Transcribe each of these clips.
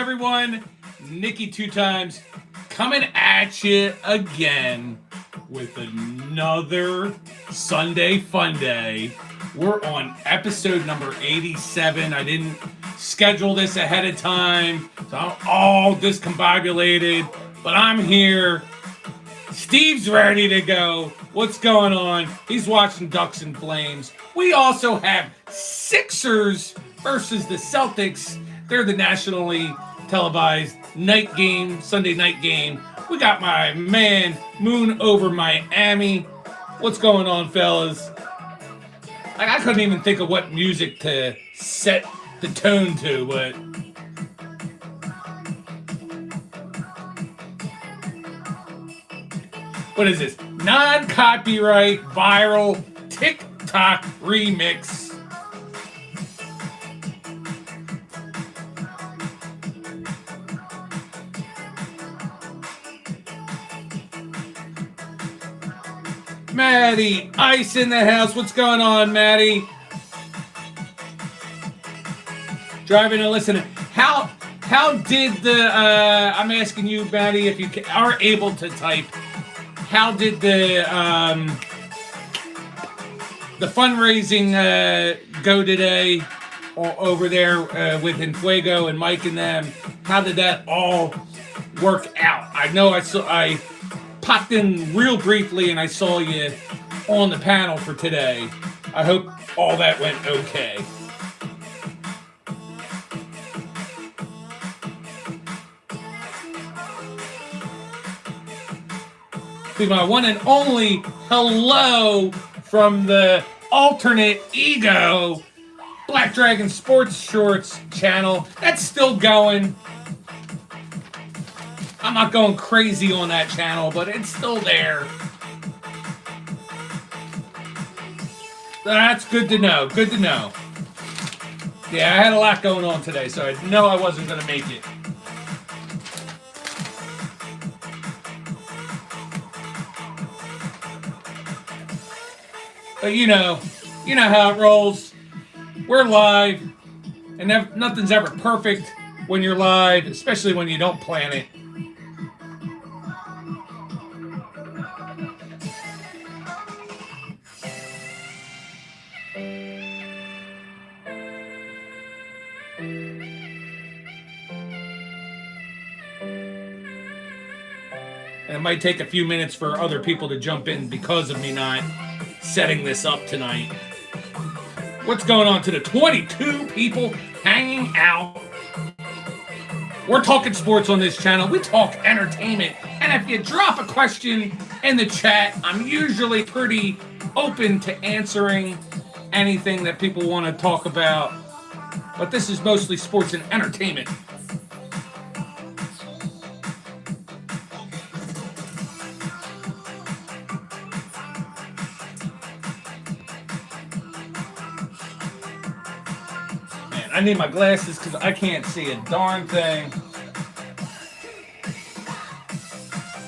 everyone? Nikki 2 times coming at you again with another Sunday Funday. We're on episode number 87. I didn't schedule this ahead of time, so I'm all discombobulated, but I'm here. Steve's ready to go. What's going on? He's watching Ducks and Flames. We also have Sixers versus the Celtics. They're the nationally televised night game, Sunday night game. We got my man, Moon over Miami. What's going on, fellas? I couldn't even think of what music to set the tone to, but... What is this? Non-copyright, viral, TikTok remix. Maddie, Ice in the house. What's going on, Maddie? Driving and listening. How did the, I'm asking you, Maddie, if you are able to type, how did the fundraising go today over there with Infuego and Mike and them? How did that all work out? I know I popped in real briefly and I saw you on the panel for today. I hope all that went okay. To my one and only hello from the alternate ego Black Dragon Sports Shorts channel. That's still going. I'm not going crazy on that channel, but it's still there. That's good to know. Good to know. Yeah, I had a lot going on today, so I know I wasn't going to make it. But you know how it rolls. We're live, and nothing's ever perfect when you're live, especially when you don't plan it. And it might take a few minutes for other people to jump in because of me not setting this up tonight. What's going on to the 22 people hanging out? We're talking sports on this channel. We talk entertainment. And if you drop a question in the chat, I'm usually pretty open to answering anything that people want to talk about. But this is mostly sports and entertainment. I need my glasses because I can't see a darn thing.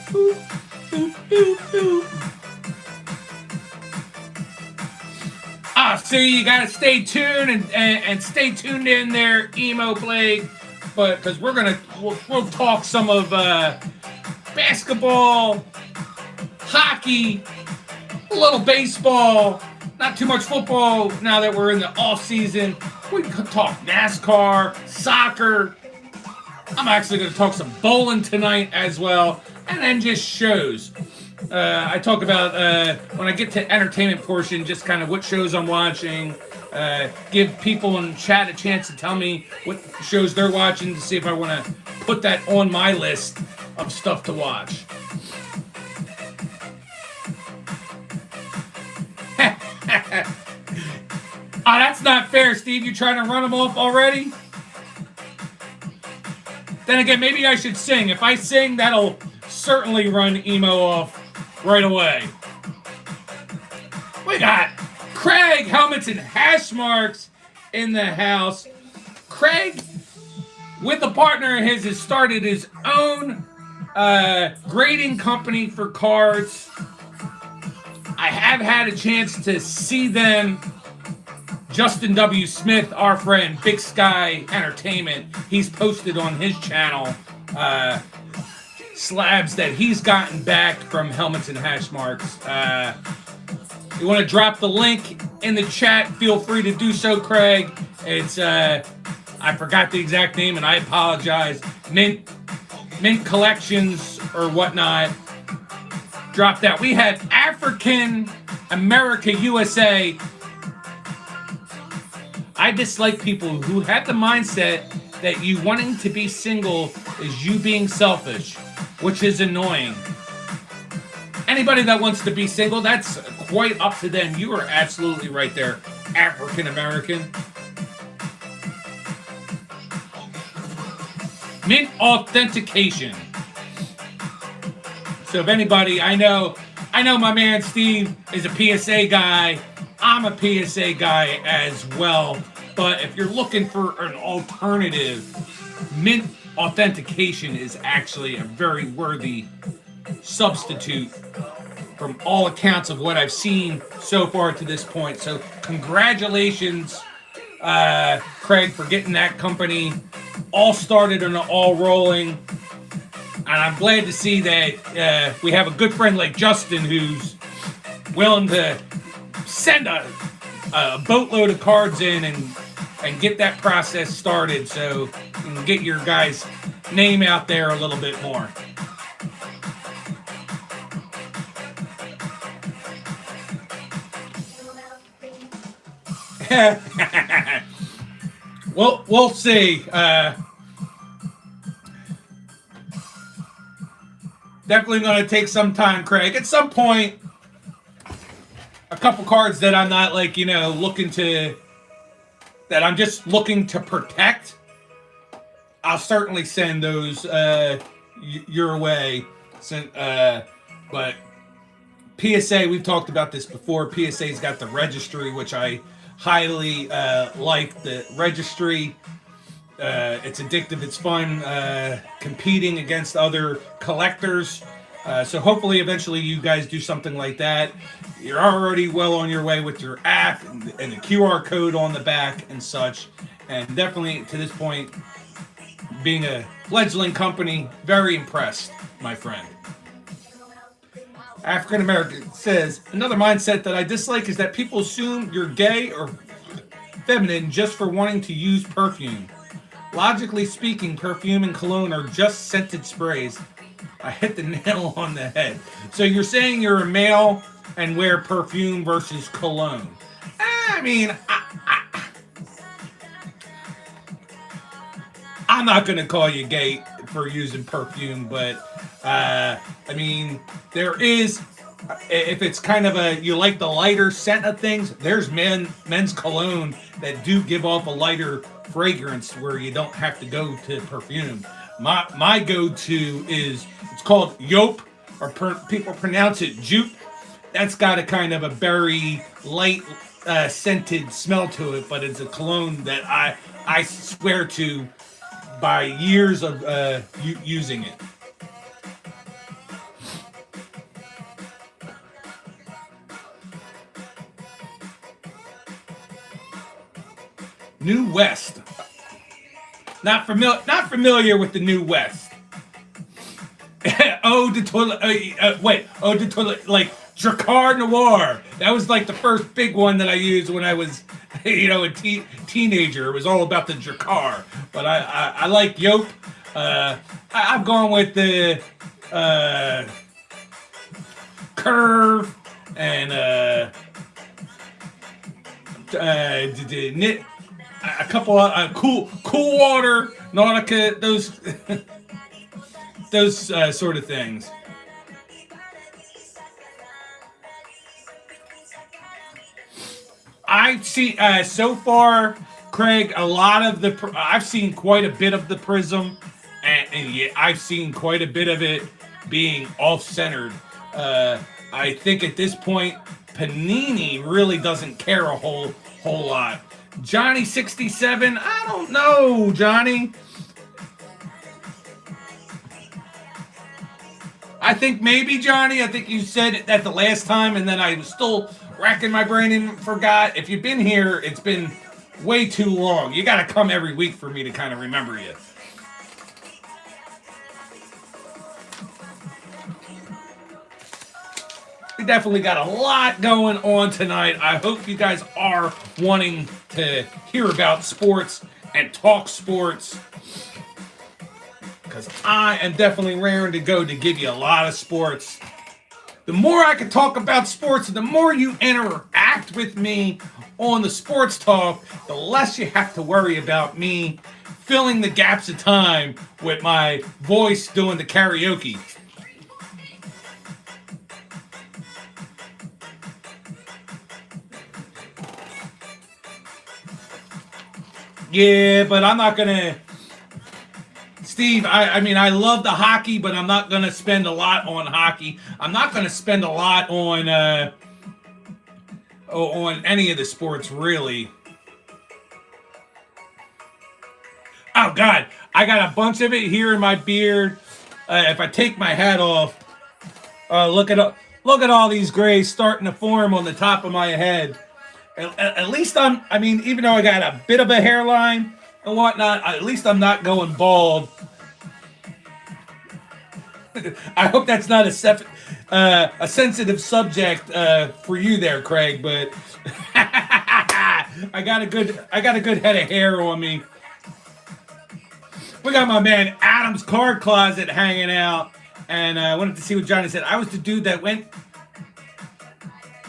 Boop, boop, boop, boop. See, you gotta stay tuned and stay tuned in there, Emo Blake. But because we'll talk some of basketball, hockey, a little baseball, not too much football now that we're in the off season. We can talk NASCAR, soccer. I'm actually going to talk some bowling tonight as well. And then just shows. I talk about, when I get to entertainment portion, just kind of what shows I'm watching. Give people in chat a chance to tell me what shows they're watching to see if I want to put that on my list of stuff to watch. Oh, that's not fair, Steve. You trying to run them off already? Then again, maybe I should sing. If I sing, that'll certainly run Emo off right away. We got Craig Helmets and Hash Marks in the house. Craig, with a partner of his, has started his own grading company for cards. I have had a chance to see them Justin W. Smith, our friend, Big Sky Entertainment, he's posted on his channel slabs that he's gotten back from helmets and hash marks. You want to drop the link in the chat, feel free to do so, Craig. It's, I forgot the exact name and I apologize. Mint Collections or whatnot. Drop that. We had African America USA. I dislike people who have the mindset that you wanting to be single is you being selfish, which is annoying. Anybody that wants to be single, that's quite up to them. You are absolutely right there, African American. Mint authentication. So if anybody, I know my man Steve is a PSA guy. I'm a PSA guy as well. But if you're looking for an alternative, Mint authentication is actually a very worthy substitute from all accounts of what I've seen so far to this point. So congratulations, Craig, for getting that company all started and all rolling. And I'm glad to see that we have a good friend like Justin who's willing to send a boatload of cards in and get that process started so you can get your guys' name out there a little bit more. Well, we'll see. Definitely going to take some time, Craig. At some point, a couple cards that I'm not like, looking to, that I'm just looking to protect, I'll certainly send those your way. But PSA, we've talked about this before. PSA's got the registry, which I highly like. The registry, it's addictive, it's fun, competing against other collectors. So hopefully eventually you guys do something like that. You're already well on your way with your app and the QR code on the back and such. And definitely to this point, being a fledgling company, very impressed, my friend. African American says, another mindset that I dislike is that people assume you're gay or feminine just for wanting to use perfume. Logically speaking, perfume and cologne are just scented sprays. I hit the nail on the head. So you're saying you're a male and wear perfume versus cologne. I mean, I'm not going to call you gay for using perfume, but I mean, there is, if it's kind of you like the lighter scent of things, there's men's cologne that do give off a lighter fragrance where you don't have to go to perfume. My go-to is, it's called Yope, or people pronounce it Jupe. That's got a kind of a berry light scented smell to it, but it's a cologne that I swear to by years of using it. New West. Not familiar with the New West. Ode to Toilet. Ode to Toilet. Like Dracar Noir. That was like the first big one that I used when I was, a teenager. It was all about the Dracar. But I like Yope. I've gone with the Curve and a couple of cool water, Nautica, those sort of things. I've seen so far, Craig, a lot of I've seen quite a bit of the Prism, and yeah, I've seen quite a bit of it being off-centered. I think at this point, Panini really doesn't care a whole lot. Johnny 67, I don't know, Johnny. I think maybe, Johnny, I think you said it at the last time, and then I was still racking my brain and forgot. If you've been here, it's been way too long. You got to come every week for me to kind of remember you. We definitely got a lot going on tonight. I hope you guys are wanting to hear about sports and talk sports, because I am definitely raring to go to give you a lot of sports. The more I can talk about sports, the more you interact with me on the sports talk, the less you have to worry about me filling the gaps of time with my voice doing the karaoke. Yeah, but I'm not gonna, Steve. I mean, I love the hockey, but I'm not gonna spend a lot on hockey. I'm not gonna spend a lot on any of the sports, really. Oh God, I got a bunch of it here in my beard. If I take my hat off, look at all these grays starting to form on the top of my head. At least I mean, even though I got a bit of a hairline and whatnot, at least I'm not going bald. I hope that's not a sensitive subject for you there, Craig, but I got a good head of hair on me. We got my man Adam's card closet hanging out, and I wanted to see what Johnny said. I was the dude that went.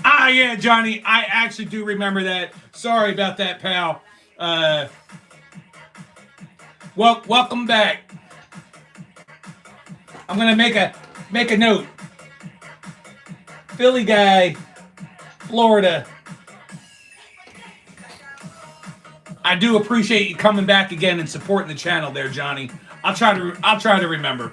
Ah, yeah, Johnny, I actually do remember that. Sorry about that, pal. Welcome back. I'm gonna make a note. Philly guy, Florida. I do appreciate you coming back again and supporting the channel there, Johnny. I'll try to remember.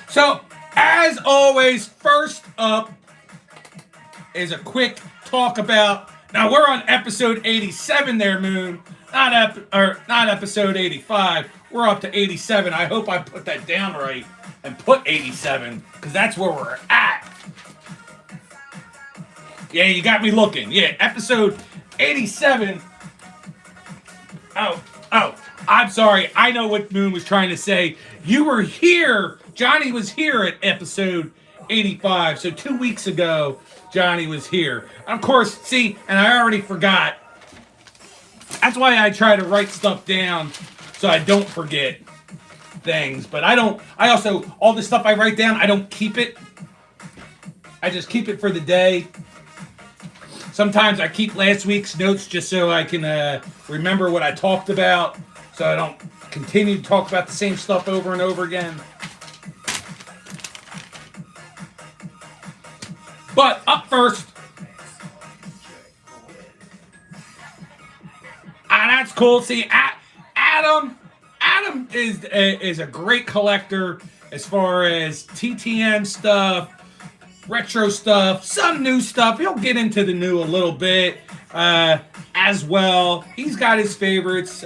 So, as always, first up is a quick talk about. Now we're on episode 87 there, Moon. Not episode 85. We're up to 87. I hope I put that down right and put 87, because that's where we're at. Yeah, you got me looking. Yeah, episode 87. Oh, I'm sorry. I know what Moon was trying to say. You were here. Johnny was here at episode 85. So 2 weeks ago, Johnny was here. Of course, see, and I already forgot. That's why I try to write stuff down so I don't forget things. But I also, all the stuff I write down, I don't keep it. I just keep it for the day. Sometimes I keep last week's notes just so I can remember what I talked about, so I don't continue to talk about the same stuff over and over again. But up first, that's cool. See, Adam is a great collector as far as TTM stuff, retro stuff, some new stuff. He'll get into the new a little bit as well. He's got his favorites.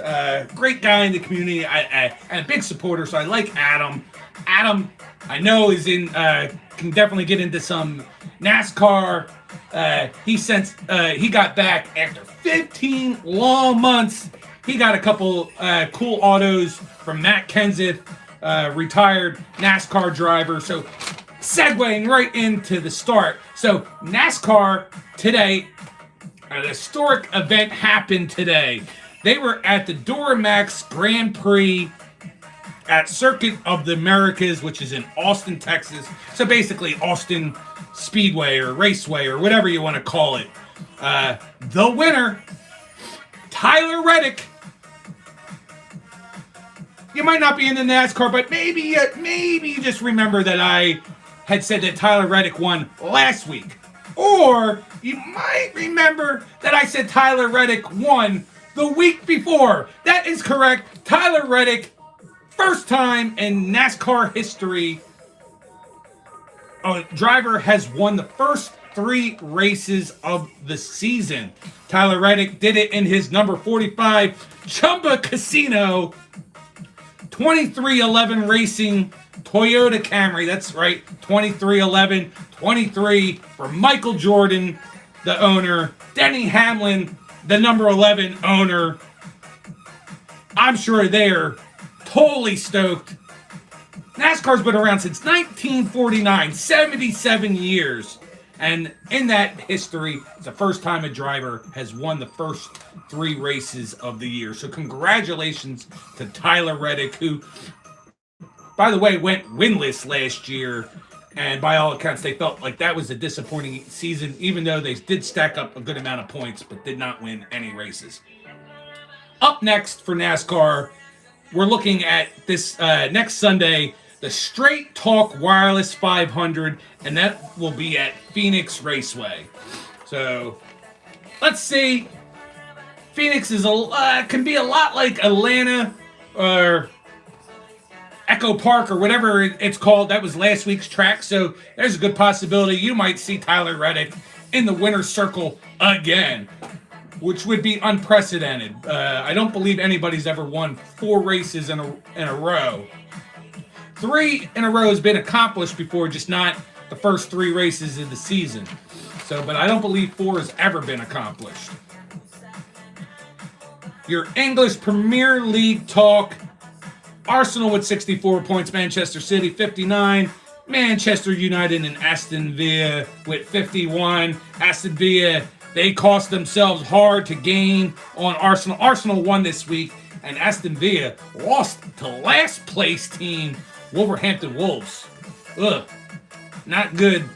Great guy in the community, and a big supporter. So I like Adam. Adam, I know, is in can definitely get into some NASCAR. He got back after 15 long months. He got a couple cool autos from Matt Kenseth, retired NASCAR driver. So segueing right into the start. So NASCAR today, an historic event happened today. They were at the Duramax Grand Prix at Circuit of the Americas, which is in Austin, Texas. So basically Austin Speedway or Raceway or whatever you want to call it. The winner, Tyler Reddick. You might not be into NASCAR, but maybe you just remember that I had said that Tyler Reddick won last week. Or you might remember that I said Tyler Reddick won the week before. That is correct. Tyler Reddick, first time in NASCAR history, a driver has won the first 3 races of the season. Tyler Reddick did it in his number 45 Chumba Casino 2311 Racing Toyota Camry. That's right, 2311. 23 for Michael Jordan, the owner. Denny Hamlin, the number 11 owner. I'm sure they're totally stoked. NASCAR's been around since 1949, 77 years. And in that history, it's the first time a driver has won the first 3 races of the year. So congratulations to Tyler Reddick, who, by the way, went winless last year. And by all accounts, they felt like that was a disappointing season, even though they did stack up a good amount of points, but did not win any races. Up next for NASCAR, we're looking at this next Sunday, the Straight Talk Wireless 500, and that will be at Phoenix Raceway. So, let's see. Phoenix is can be a lot like Atlanta or Echo Park or whatever it's called. That was last week's track, so there's a good possibility you might see Tyler Reddick in the winner's circle again, which would be unprecedented. I don't believe anybody's ever won 4 races in a row. 3 in a row has been accomplished before, just not the first 3 races of the season. So, but I don't believe 4 has ever been accomplished. Your English Premier League talk. Arsenal with 64 points, Manchester City 59, Manchester United and Aston Villa with 51. Aston Villa, they cost themselves hard to gain on Arsenal. Arsenal won this week, and Aston Villa lost to last place team Wolverhampton Wolves. Ugh, not good.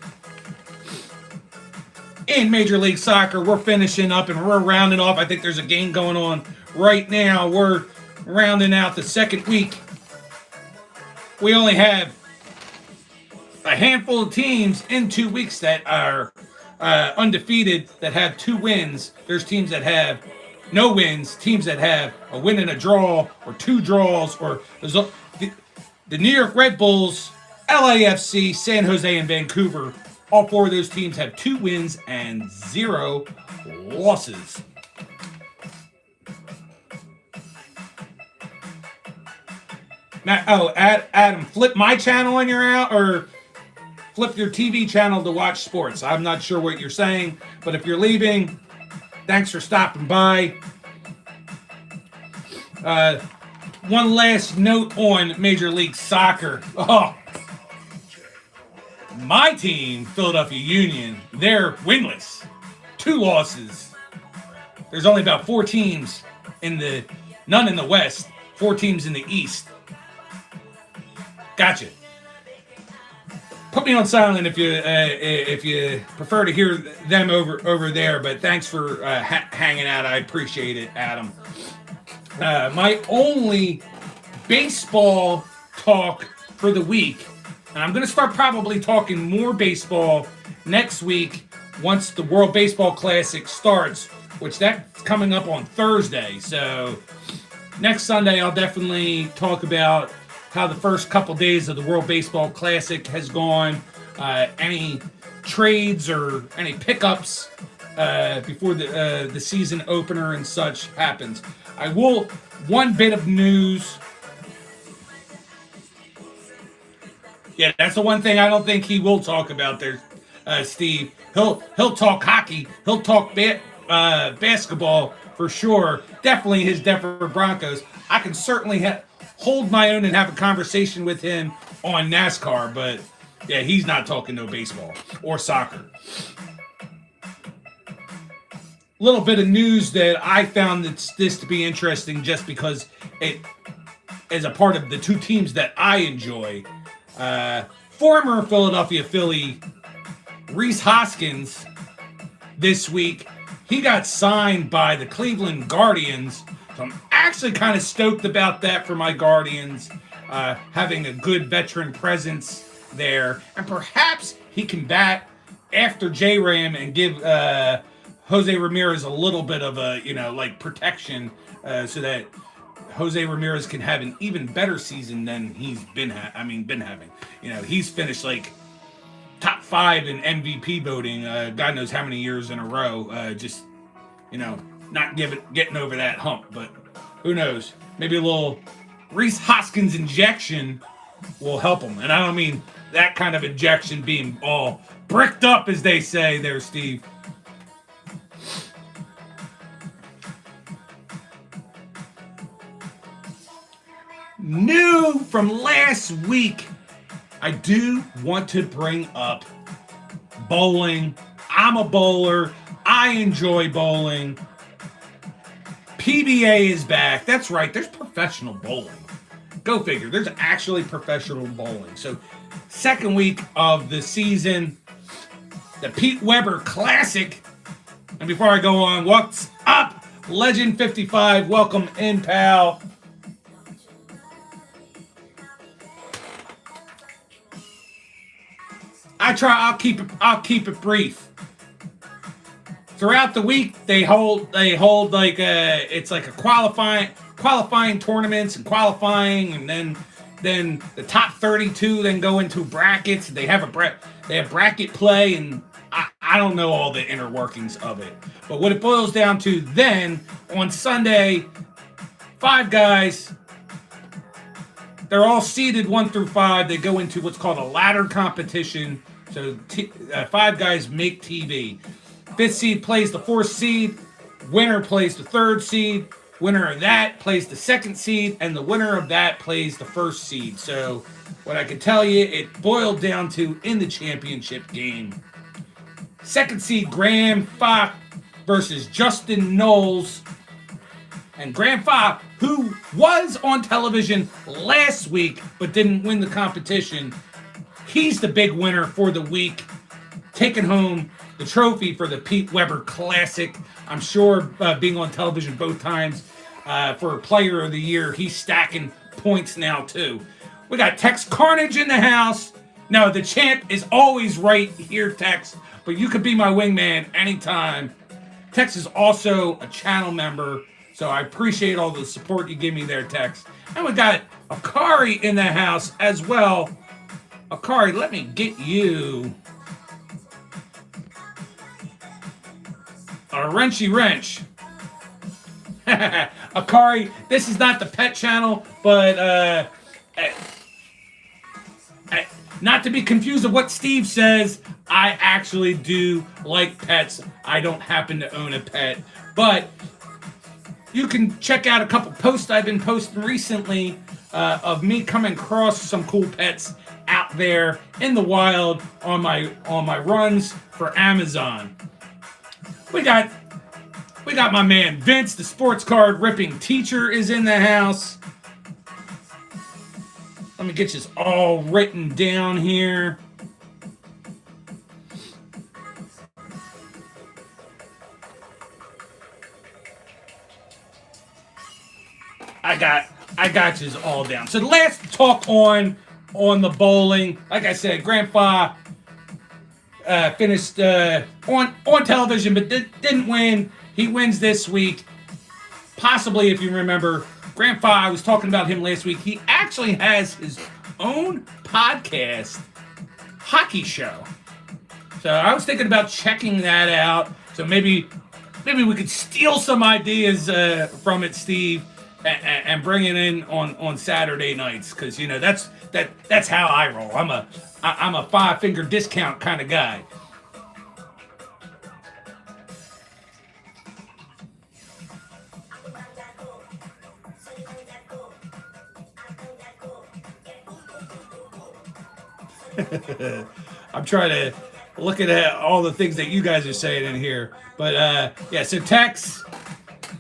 In Major League Soccer, we're finishing up and we're rounding off. I think there's a game going on right now. We're rounding out the second week. We only have a handful of teams in 2 weeks that are undefeated, that have 2 wins. There's teams that have no wins, teams that have a win and a draw, or 2 draws, or the New York Red Bulls, LAFC, San Jose, and Vancouver. All 4 of those teams have 2 wins and 0 losses. Adam, flip my channel when you're out, or flip your TV channel to watch sports. I'm not sure what you're saying, but if you're leaving, thanks for stopping by. One last note on Major League Soccer. Oh, my team, Philadelphia Union, they're winless. 2 losses. There's only about 4 teams none in the West, 4 teams in the East. Gotcha. Put me on silent if you prefer to hear them over there. But thanks for hanging out. I appreciate it, Adam. My only baseball talk for the week, and I'm going to start probably talking more baseball next week once the World Baseball Classic starts, which that's coming up on Thursday. So next Sunday, I'll definitely talk about how the first couple days of the World Baseball Classic has gone, any trades or any pickups before the season opener and such happens. One bit of news. Yeah, that's the one thing I don't think he will talk about there, Steve. He'll talk hockey. He'll talk basketball for sure. Definitely his Denver Broncos. I can certainly hold my own and have a conversation with him on NASCAR, but yeah, he's not talking no baseball or soccer. Little bit of news that I found this to be interesting just because it is a part of the 2 teams that I enjoy. Former Philadelphia Philly Rhys Hoskins this week, he got signed by the Cleveland Guardians. So I'm actually kind of stoked about that for my Guardians, having a good veteran presence there. And perhaps he can bat after J-Ram and give Jose Ramirez a little bit of a, protection so that Jose Ramirez can have an even better season than he's been having. He's finished top 5 in MVP voting, God knows how many years in a row, not getting over that hump, but who knows? Maybe a little Reese Hoskins injection will help him. And I don't mean that kind of injection being all bricked up, as they say there, Steve. New from last week, I do want to bring up bowling. I'm a bowler. I enjoy bowling. PBA is back. That's right. There's professional bowling. Go figure. There's actually professional bowling. So, second week of the season, the Pete Weber Classic. And before I go on, what's up, Legend 55? Welcome in, pal. I'll keep it brief. Throughout the week, they hold like it's like a qualifying tournaments and qualifying, and then the top 32 then go into brackets. They have bracket play, and I don't know all the inner workings of it. But what it boils down to then on Sunday, 5 guys. They're all seeded 1 through 5. They go into what's called a ladder competition. So 5 guys make TV. 5th seed plays the 4th seed. Winner plays the 3rd seed. Winner of that plays the 2nd seed. And the winner of that plays the 1st seed. So what I can tell you, it boiled down to in the championship game. 2nd seed Graham Fox versus Justin Knowles. And Graham Fox, who was on television last week but didn't win the competition, he's the big winner for the week, taking home the trophy for the Pete Weber Classic. I'm sure being on television both times for Player of the Year, he's stacking points now too. We got Tex Carnage in the house. No, the champ is always right here, Tex, but you could be my wingman anytime. Tex is also a channel member, so I appreciate all the support you give me there, Tex. And we got Akari in the house as well. Akari, let me get you a wrenchy wrench. Akari, this is not the pet channel, but not to be confused with what Steve says, I actually do like pets. I don't happen to own a pet, but you can check out a couple posts I've been posting recently of me coming across some cool pets out there in the wild on my runs for Amazon. We got my man Vince, the sports card ripping teacher, is in the house. Let me get this all written down here. I got this all down. So the last talk on the bowling, like I said, Grandpa finished on television, but didn't win. He wins this week. Possibly, if you remember, Grandpa, I was talking about him last week. He actually has his own podcast, hockey show. So I was thinking about checking that out. So maybe we could steal some ideas from it, Steve, and bring it in on Saturday nights, because you know that's how I roll. I'm a 5-finger discount kind of guy. I'm trying to look at all the things that you guys are saying in here, but yeah. So Tex,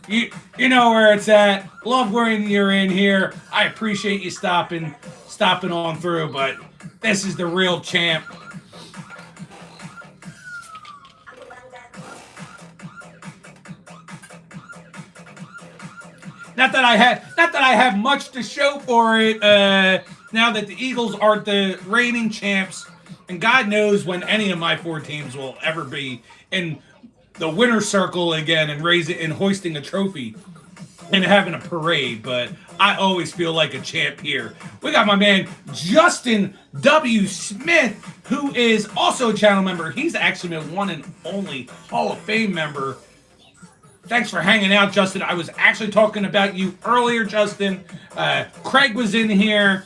you know where it's at. Love when you're in here. I appreciate you stopping on through, but this is the real champ. Not that I have much to show for it. Now that the Eagles aren't the reigning champs, and God knows when any of my 4 teams will ever be in the winner's circle again and raise it and hoisting a trophy and having a parade, but I always feel like a champ here. We got my man Justin W. Smith, who is also a channel member. He's actually been one and only Hall of Fame member Thanks for hanging out, Justin. I was actually talking about you earlier, Justin. Craig was in here.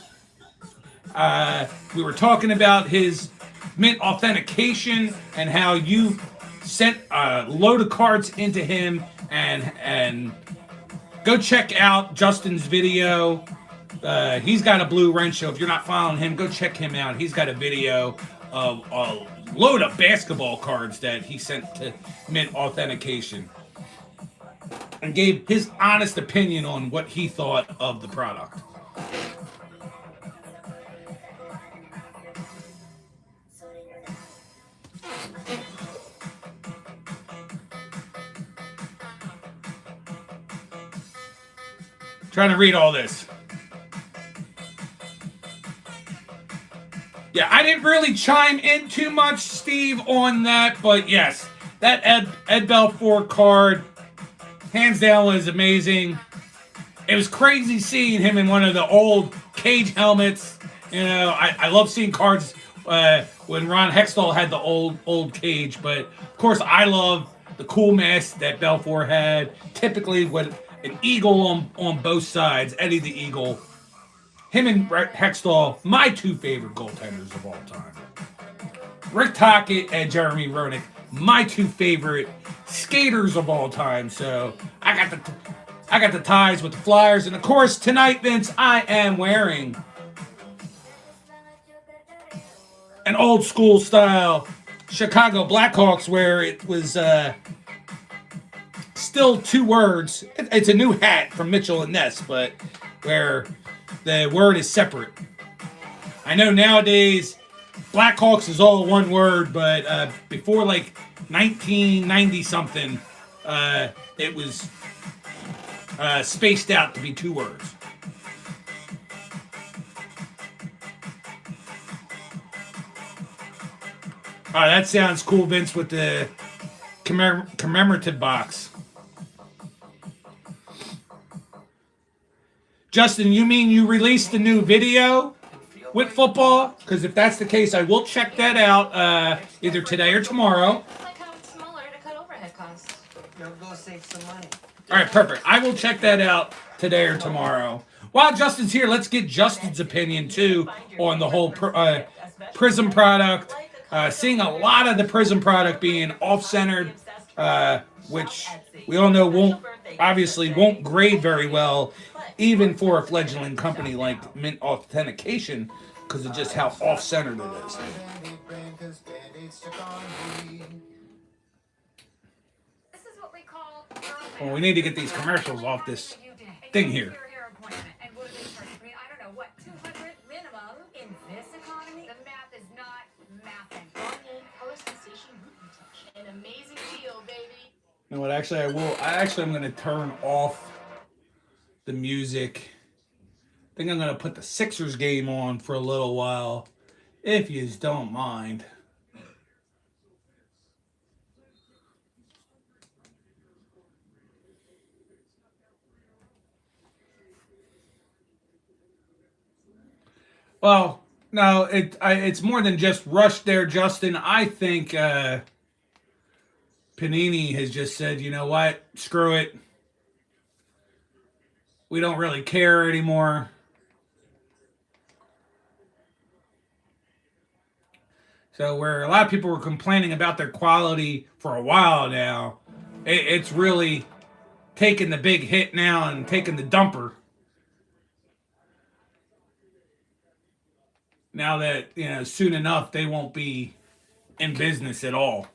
We were talking about his Mint authentication and how you sent a load of cards into him, and go check out Justin's video. He's got a blue wrench, so if you're not following him, go check him out. He's got a video of a load of basketball cards that he sent to Mint authentication and gave his honest opinion on what he thought of the product. Trying to read all this. Yeah, I didn't really chime in too much, Steve, on that, but yes, that Ed Belfour card, hands down, was amazing. It was crazy seeing him in one of the old cage helmets. You know, I love seeing cards when Ron Hextall had the old cage, but of course I love the cool mask that Belfour had, typically with an eagle on both sides, Eddie the Eagle. Him and Hextall, my two favorite goaltenders of all time. Rick Tocchet and Jeremy Roenick, my two favorite skaters of all time. So I got the ties with the Flyers, and of course tonight, Vince, I am wearing an old school style Chicago Blackhawks, where it was still two words. It's a new hat from Mitchell and Ness, but where the word is separate. I know nowadays Blackhawks is all one word, but before like 1990 something, it was spaced out to be two words. All right, that sounds cool, Vince, with the commemorative box. Justin, you mean you released the new video with football? Because if that's the case, I will check that out either today or tomorrow. Like how it's smaller to cut overhead costs. You'll go save some money. All right, perfect. I will check that out today or tomorrow. While Justin's here, let's get Justin's opinion, too, on the whole Prism product. Seeing a lot of the Prism product being off-centered, which we all know won't grade very well, even for a fledgling company like Mint Authentication, because of just how off-centered it is. Well, we need to get these commercials off this thing here. You know what? Actually, I'm going to turn off the music. I think I'm going to put the Sixers game on for a little while, if you don't mind. Well, no, it's more than just rush there, Justin. I think Panini has just said, you know what? Screw it. We don't really care anymore. So where a lot of people were complaining about their quality for a while now, it's really taking the big hit now and taking the dumper. Now that, you know, soon enough they won't be in business at all.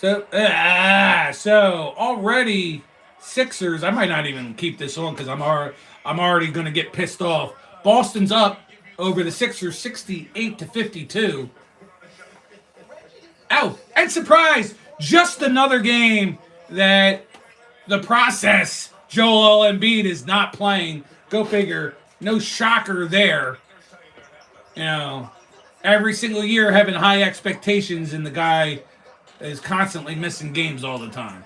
So already Sixers. I might not even keep this on because I'm already going to get pissed off. Boston's up over the Sixers, 68-52. Oh, and surprise! Just another game that the process. Joel Embiid is not playing. Go figure. No shocker there. You know, every single year having high expectations, and the guy is constantly missing games all the time.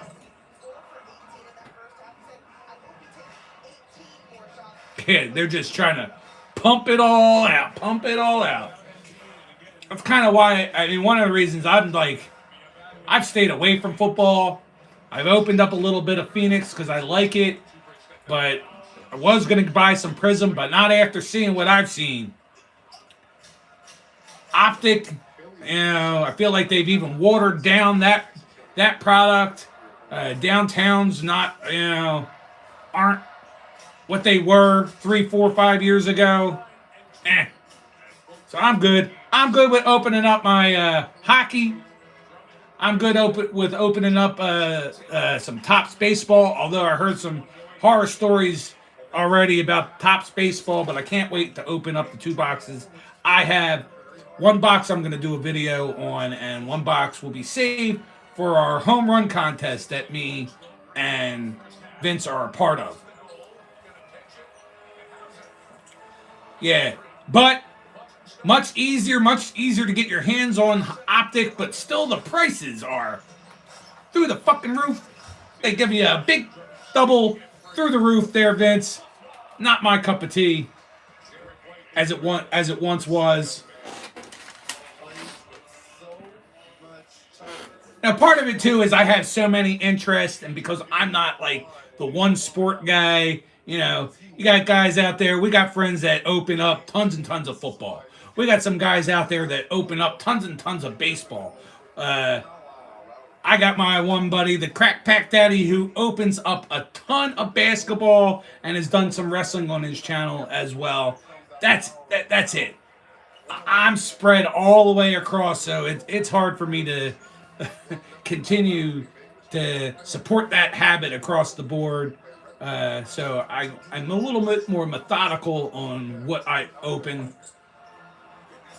Yeah, they're just trying to pump it all out. That's kind of why, I mean, one of the reasons I've stayed away from football. I've opened up a little bit of Phoenix because I like it, but I was going to buy some Prism, but not after seeing what I've seen. Optic, I feel like they've even watered down that product. Downtowns aren't what they were 3, 4, 5 years ago. So I'm good. I'm good with opening up my hockey. I'm good with opening up some Topps baseball, although I heard some horror stories already about Topps baseball, but I can't wait to open up the 2 boxes. I have 1 box I'm going to do a video on, and 1 box will be saved for our home run contest that me and Vince are a part of. Yeah, but much easier to get your hands on Optic, but still the prices are through the fucking roof. They give you a big double through the roof there, Vince. Not my cup of tea, as it once was. Now, part of it too is I have so many interests, and because I'm not like the one sport guy, you got guys out there. We got friends that open up tons and tons of football. We got some guys out there that open up tons and tons of baseball. I got my one buddy, the Crack Pack Daddy, who opens up a ton of basketball and has done some wrestling on his channel as well. That's it. I'm spread all the way across, so it's hard for me to continue to support that habit across the board. So I'm a little bit more methodical on what I open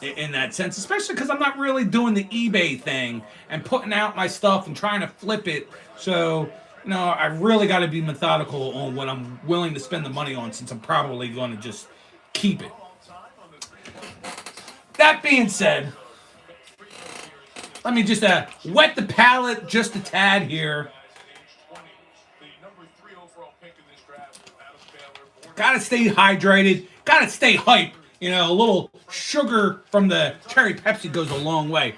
in that sense, especially because I'm not really doing the eBay thing and putting out my stuff and trying to flip it. So, I really got to be methodical on what I'm willing to spend the money on, since I'm probably going to just keep it. That being said, let me just wet the palate just a tad here. Gotta stay hydrated. Gotta stay hype. A little sugar from the cherry Pepsi goes a long way.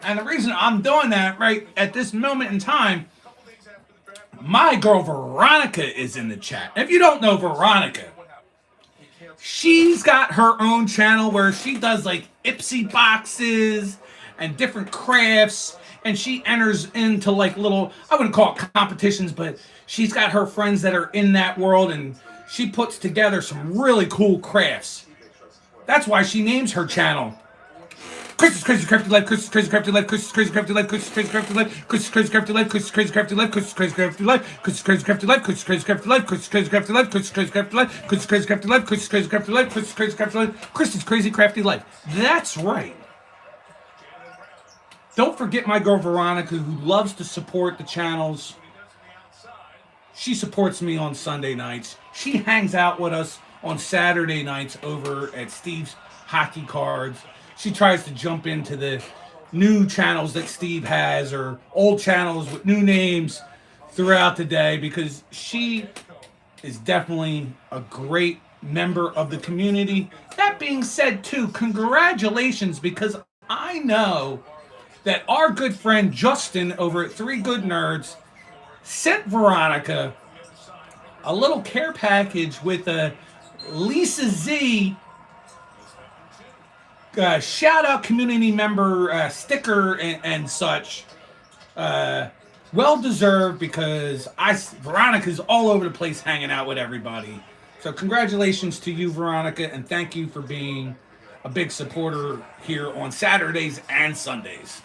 And the reason I'm doing that right at this moment in time, my girl Veronica is in the chat. If you don't know Veronica, she's got her own channel where she does like Ipsy boxes and different crafts, and she enters into like little, I wouldn't call it competitions, but she's got her friends that are in that world, and she puts together some really cool crafts. That's why she names her channel Chris's Crazy Crafty Life, Chris's Crazy Crafty Life, Chris's Crazy Crafty Life, Chris's Crazy Crafty Life, Chris's Crazy Crafty Life, Chris's Crazy Crafty Life, Chris's Crazy Crafty Life, Chris's Crazy Crafty Life, Chris's Crazy Crafty Life, Chris's Crazy Crafty Life, Chris's Crazy Crafty Life, Chris's Crazy Crafty Life, Chris's Crazy Crafty Life, Chris's Crazy Crafty Life, Chris's Crazy Crafty Life. That's right. Don't forget my girl Veronica, who loves to support the channels. She supports me on Sunday nights. She hangs out with us on Saturday nights over at Steve's Hockey Cards. She tries to jump into the new channels that Steve has, or old channels with new names throughout the day, because she is definitely a great member of the community. That being said, too, congratulations, because I know that our good friend Justin over at 3 Good Nerds sent Veronica a little care package with a Lisa Z shout out community member sticker and such. Well deserved, because Veronica's all over the place hanging out with everybody. So congratulations to you, Veronica, and thank you for being a big supporter here on Saturdays and Sundays.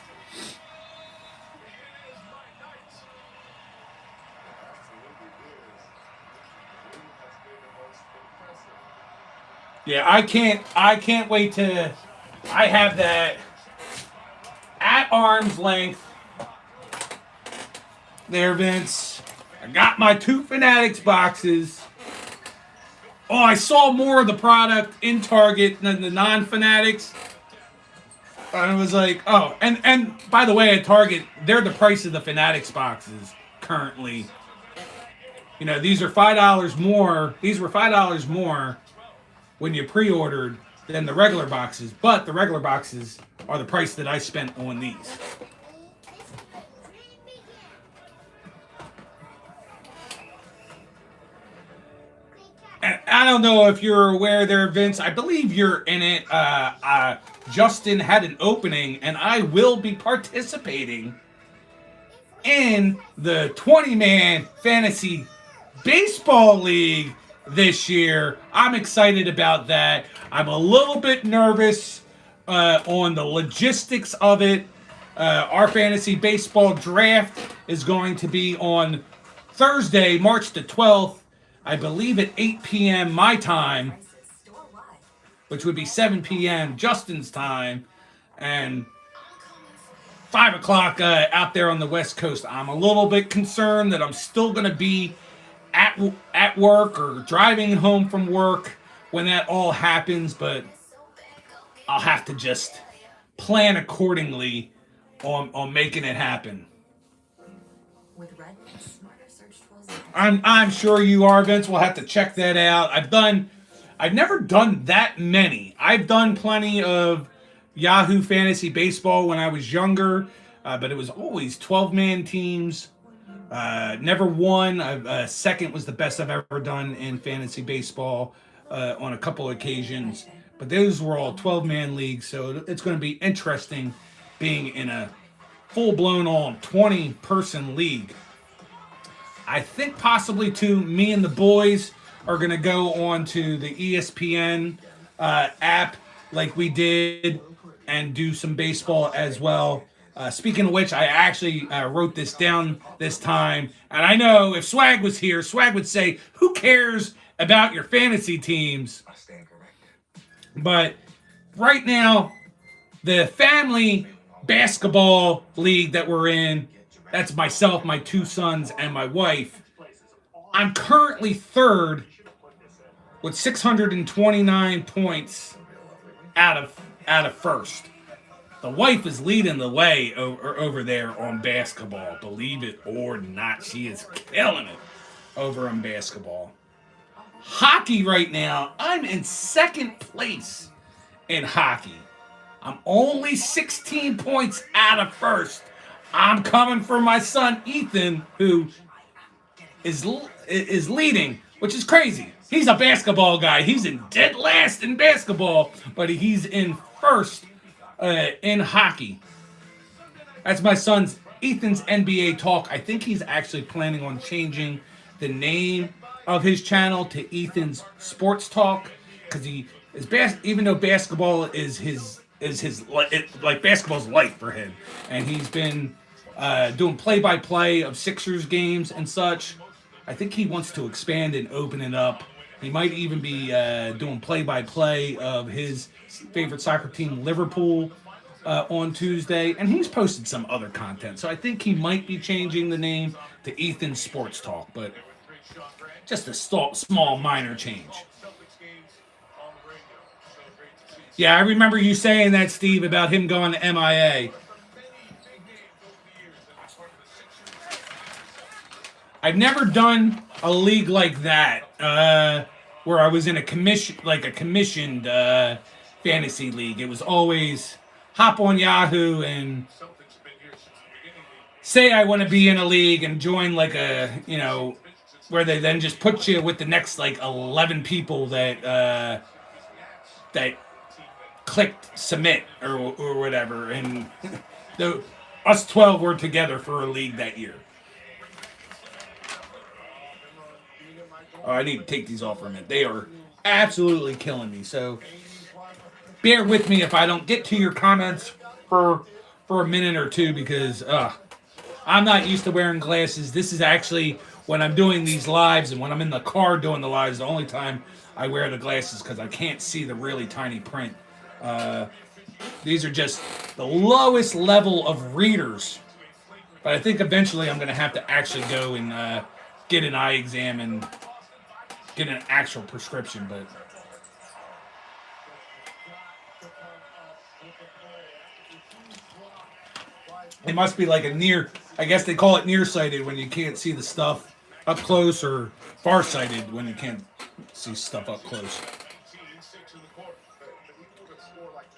Yeah, I can't wait to I have that at arm's length. There, Vince. I got my 2 Fanatics boxes. Oh, I saw more of the product in Target than the non-Fanatics. I was like, oh, and by the way, at Target, they're the price of the Fanatics boxes currently. These are $5 more. These were $5 more when you pre-ordered than the regular boxes, but the regular boxes are the price that I spent on these. And I don't know if you're aware there, Vince. I believe you're in it. Justin had an opening, and I will be participating in the 20-man fantasy baseball league this year. I'm excited about that. I'm a little bit nervous on the logistics of it. Our fantasy baseball draft is going to be on Thursday, March the 12th, I believe at 8 p.m. my time, which would be 7 p.m. Justin's time, and 5 o'clock out there on the West Coast. I'm a little bit concerned that I'm still going to be at work or driving home from work when that all happens, but I'll have to just plan accordingly on making it happen. I'm sure you are, Vince. We'll have to check that out. I've never done that many. I've done plenty of Yahoo Fantasy Baseball when I was younger, but it was always 12-man teams. Never won. Second was the best I've ever done in fantasy baseball on a couple occasions. But those were all 12-man leagues, so it's going to be interesting being in a full-blown all 20-person league. I think possibly too, me and the boys are going to go on to the ESPN app like we did and do some baseball as well. Speaking of which, I actually wrote this down this time. And I know if Swag was here, Swag would say, who cares about your fantasy teams? But right now, the family basketball league that we're in, that's myself, my two sons, and my wife. I'm currently third with 629 points out of first. The wife is leading the way over there on basketball. Believe it or not, she is killing it over on basketball. Hockey right now, I'm in second place in hockey. I'm only 16 points out of first. I'm coming for my son Ethan, who is leading, which is crazy. He's a basketball guy. He's in dead last in basketball, but he's in first in hockey. That's my son's Ethan's NBA Talk. I think he's actually planning on changing the name of his channel to Ethan's Sports Talk, because he is even though basketball is his like basketball's life for him, and he's been doing play-by-play of Sixers games and such. I think he wants to expand and open it up. He might even be doing play-by-play of his favorite soccer team, Liverpool, on Tuesday. And he's posted some other content. So I think he might be changing the name to Ethan Sports Talk. But just a small, minor change. Yeah, I remember you saying that, Steve, about him going to MIA. I've never done a league like that, where I was in a commissioned fantasy league. It was always hop on Yahoo and say I want to be in a league and join like where they then just put you with the next like 11 people that clicked submit or whatever, and us 12 were together for a league that year. Oh, I need to take these off for a minute. They are absolutely killing me. So bear with me if I don't get to your comments for a minute or two, because I'm not used to wearing glasses. This is actually when I'm doing these lives and when I'm in the car doing the lives, the only time I wear the glasses, because I can't see the really tiny print. These are just the lowest level of readers. But I think eventually I'm going to have to actually go and get an eye exam and get an actual prescription. But it must be like I guess they call it nearsighted when you can't see the stuff up close, or farsighted when you can't see stuff up close.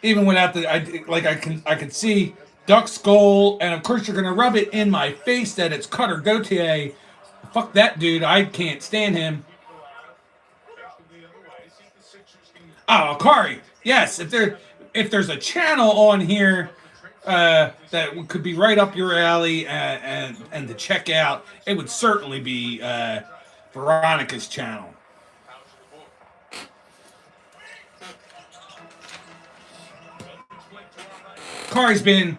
even without the, I can see Duck's goal, and of course you're gonna rub it in my face that it's Cutter Gauthier. Fuck that dude. I can't stand him. Oh, Kari. Yes, if there's a channel on here that could be right up your alley and to check out, it would certainly be Veronica's channel. Kari's been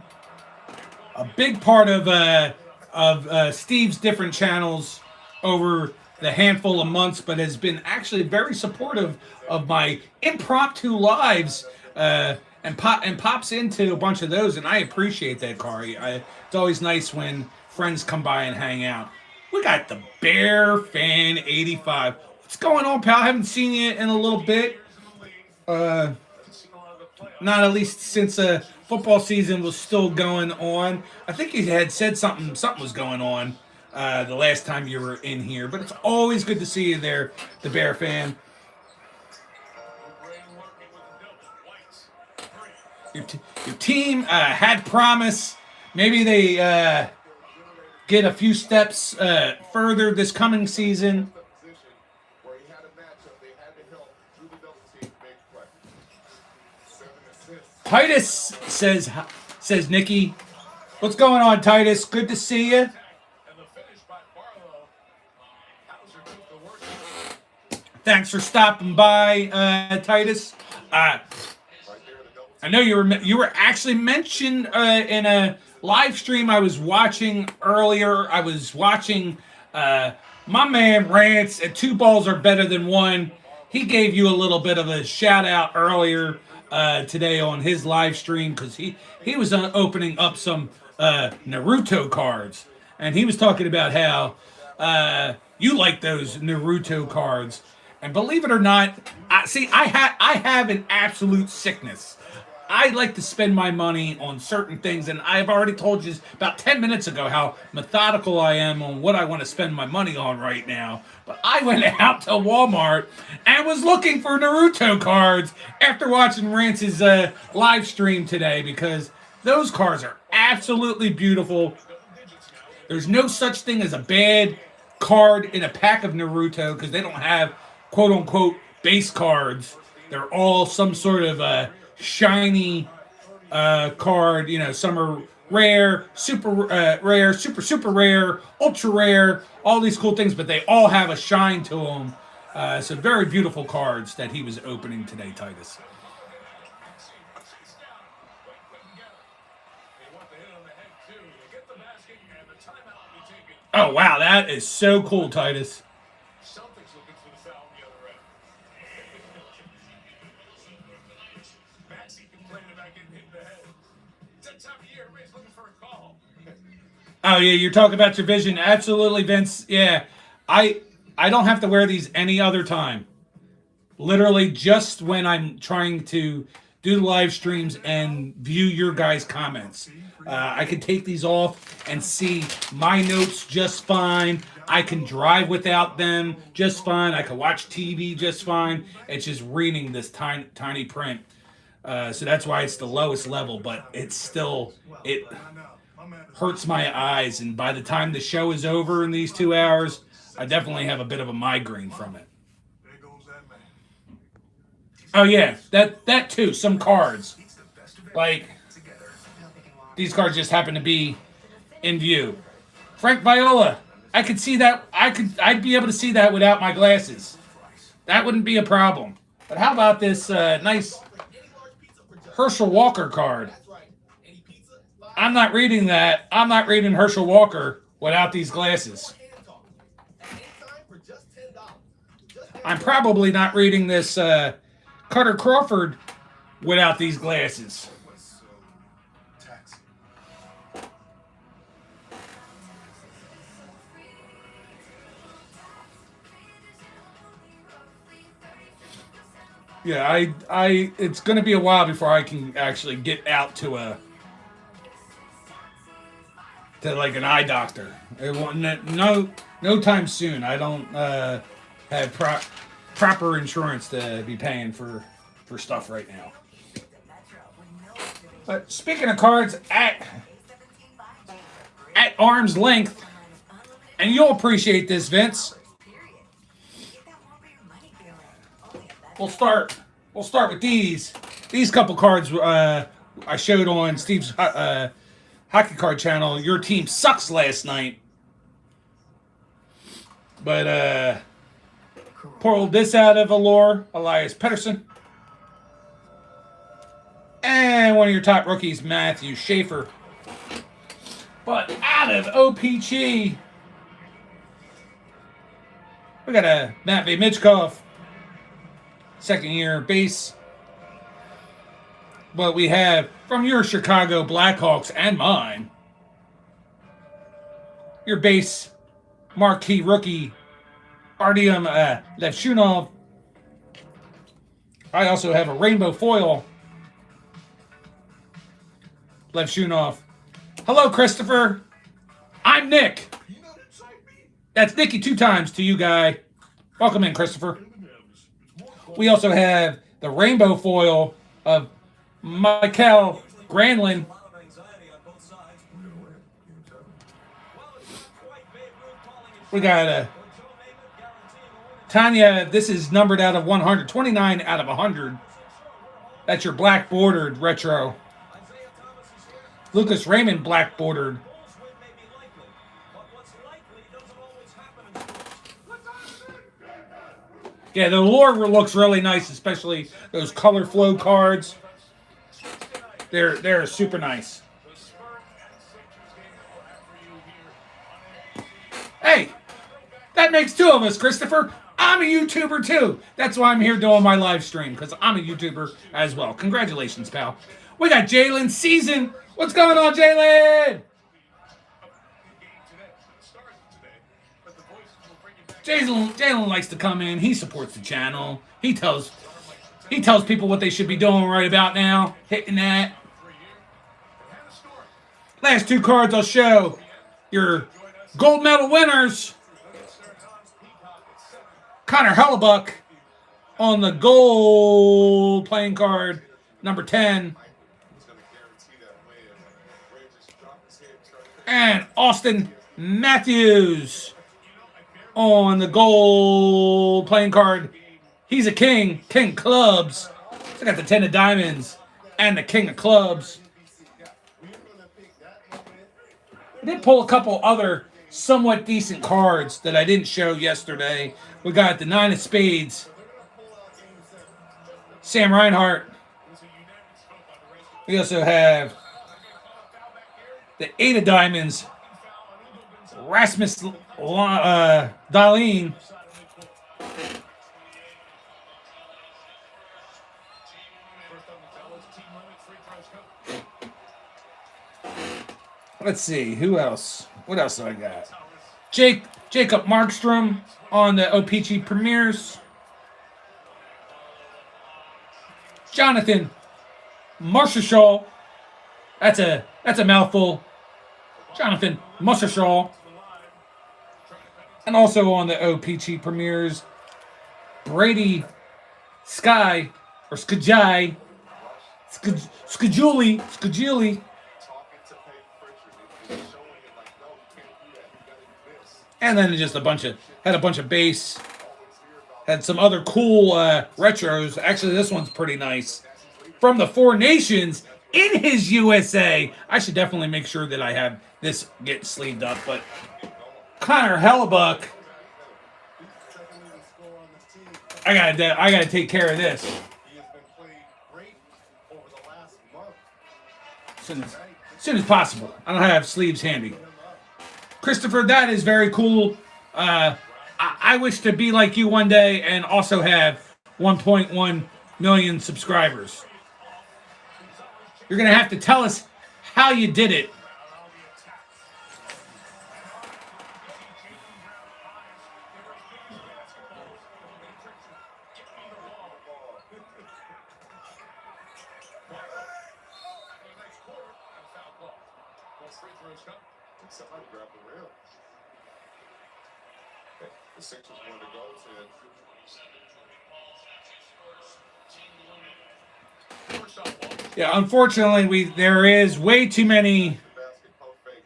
a big part of Steve's different channels over the handful of months, but has been actually very supportive of my impromptu lives and pops into a bunch of those, and I appreciate that, Kari. It's always nice when friends come by and hang out. We got the Bear Fan 85. What's going on, pal? I haven't seen you in a little bit. Not at least since football season was still going on. I think you had said something was going on the last time you were in here, but it's always good to see you there, the Bear Fan. Your team had promise. Maybe they get a few steps further this coming season. Titus says Nikki. What's going on, Titus? Good to see you. Thanks for stopping by, Titus. I know you were actually mentioned in a live stream I was watching earlier. I was watching my man Rance at Two Balls Are Better Than One. He gave you a little bit of a shout out earlier today on his live stream because he was opening up some Naruto cards, and he was talking about how you like those Naruto cards. And believe it or not, I have an absolute sickness. I like to spend my money on certain things, and I've already told you about 10 minutes ago how methodical I am on what I want to spend my money on right now. But I went out to Walmart and was looking for Naruto cards after watching Rance's live stream today because those cards are absolutely beautiful. There's no such thing as a bad card in a pack of Naruto because they don't have quote-unquote base cards. They're all some sort of shiny card. You know, some are rare, super rare, super rare, ultra rare, all these cool things, but they all have a shine to them. So very beautiful cards that he was opening today, Titus. Oh, wow, that is so cool, Titus. Oh yeah, you're talking about your vision. Absolutely, Vince. Yeah, I don't have to wear these any other time. Literally, just when I'm trying to do the live streams and view your guys' comments. I can take these off and see my notes just fine. I can drive without them just fine. I can watch TV just fine. It's just reading this tiny print. So that's why it's the lowest level, but it's still, it hurts my eyes. And by the time the show is over in these 2 hours, I definitely have a bit of a migraine from it. Oh yeah, that too. Some cards, like these cards, just happen to be in view. Frank Viola, I could see that. I'd be able to see that without my glasses. That wouldn't be a problem. But how about this nice Herschel Walker card? I'm not reading that. I'm not reading Herschel Walker without these glasses. I'm probably not reading this Carter Crawford without these glasses. Yeah, it's going to be a while before I can actually get out to like an eye doctor. No time soon. I don't have proper insurance to be paying for stuff right now. But speaking of cards at arm's length, and you'll appreciate this, Vince. We'll start with these. These couple cards I showed on Steve's hockey card channel. Your team sucks last night. But pulled this out of Allure, Elias Pettersson. And one of your top rookies, Matthew Schaefer. But out of OPG, we got a Matvey Michkov, second-year base. But we have, from your Chicago Blackhawks and mine, your base marquee rookie, Artyom Levshunov. I also have a rainbow foil, Levshunov. Hello, Christopher. I'm Nick. That's Nicky 2 times to you, guy. Welcome in, Christopher. We also have the rainbow foil of Mikael Granlund. We got Tanya. This is numbered out of 100. 29 out of 100. That's your black bordered retro. Lucas Raymond black bordered. Yeah, the Allure looks really nice, especially those color flow cards. They're super nice. Hey, that makes 2 of us, Christopher. I'm a YouTuber too. That's why I'm here doing my live stream, because I'm a YouTuber as well. Congratulations, pal. We got Jalen Season. What's going on, Jalen? Jalen likes to come in. He supports the channel. He tells people what they should be doing right about now. Hitting that. Last 2 cards I'll show. Your gold medal winners. Connor Hellebuck on the gold playing card, number 10. And Austin Matthews on the gold playing card. He's a king clubs. I got the 10 of diamonds and the king of clubs. I did pull a couple other somewhat decent cards that I didn't show yesterday. We got the 9 of spades, Sam Reinhart. We also have the 8 of diamonds, Rasmus Dahlin. Let's see, who else? What else do I got? Jacob Markstrom on the OPG Premiers. Jonathan Marchessault. That's a mouthful. Jonathan Marchessault. And also on the OPG Premiers, Brady Sky or Skajai. Skajuli. And then just had a bunch of base. Had some other cool retros. Actually, this one's pretty nice. From the 4 Nations in his USA. I should definitely make sure that I have this get sleeved up. But Connor Hellebuck. I gotta take care of this. As soon as possible. I don't have sleeves handy. Christopher, that is very cool. I wish to be like you one day and also have 1.1 million subscribers. You're going to have to tell us how you did it. Somebody grab the rail. The Sixers wanted to go to. First shot, Yeah, unfortunately, there is way too many, Basketball fake.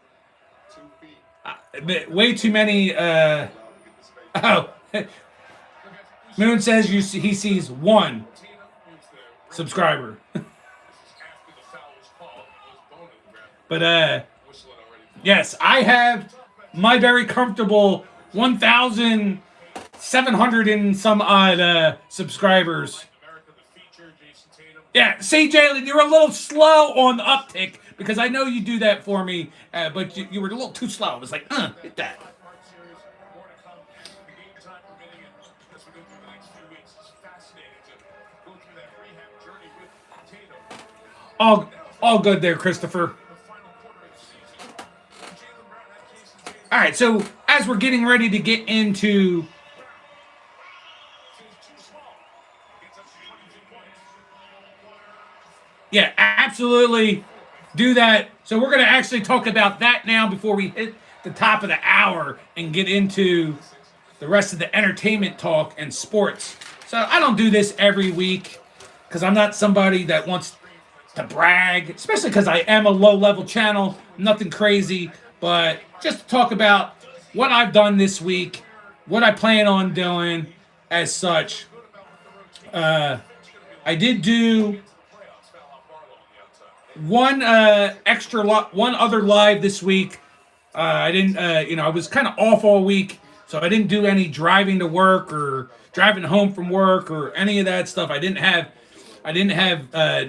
2 feet. way too many. Oh, Moon says he sees one subscriber, but yes, I have my very comfortable 1,700 and some odd subscribers. Yeah, see, Jalen, you're a little slow on the uptick because I know you do that for me, but you were a little too slow. I was like, hit that. All good there, Christopher. All right, so as we're getting ready to get into yeah, absolutely do that. So we're going to actually talk about that now before we hit the top of the hour and get into the rest of the entertainment talk and sports. So I don't do this every week because I'm not somebody that wants to brag, especially because I am a low-level channel, nothing crazy, but just to talk about what I've done this week, what I plan on doing as such. I did do one other live this week. I didn't, I was kind of off all week, so I didn't do any driving to work or driving home from work or any of that stuff. I didn't have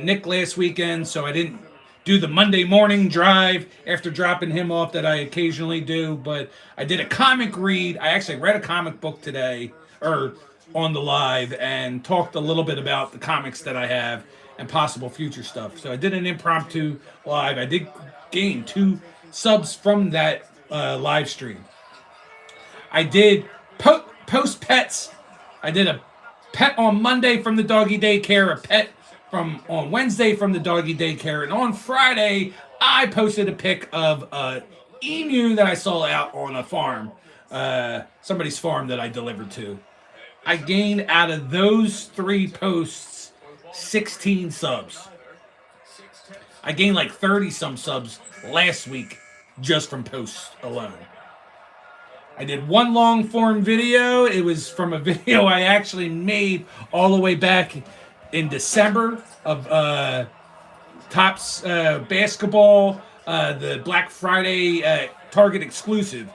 Nick last weekend, so I didn't do the Monday morning drive after dropping him off that I occasionally do. But I did a comic read. I actually read a comic book today, or on the live, and talked a little bit about the comics that I have and possible future stuff. So I did an impromptu live. I did gain 2 subs from that live stream. I did post pets. I did a pet on Monday from the doggy daycare, a pet on Wednesday from the doggy daycare, and on Friday I posted a pic of a emu that I saw out on a farm, somebody's farm that I delivered to. I gained out of those 3 posts 16 subs. I gained like 30 some subs last week just from posts alone. I did one long form video. It was from a video I actually made all the way back in December of Topps basketball, the Black Friday Target exclusive.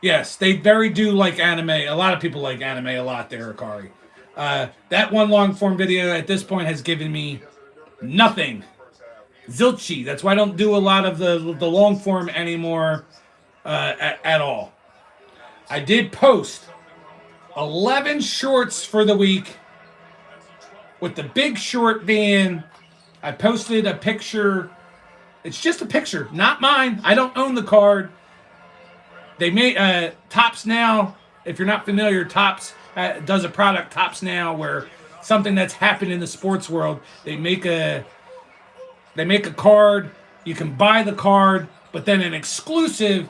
Yes, they very do like anime. A lot of people like anime a lot there, Akari. That one long form video at this point has given me nothing. Zilchi. That's why I don't do a lot of the long form anymore at all. I did post 11 shorts for the week, with the big short being I posted a picture. It's just a picture, not mine. I don't own the card. They made Topps Now. If you're not familiar, Topps does a product, Topps Now, where something that's happened in the sports world, they make a card. You can buy the card, but then an exclusive,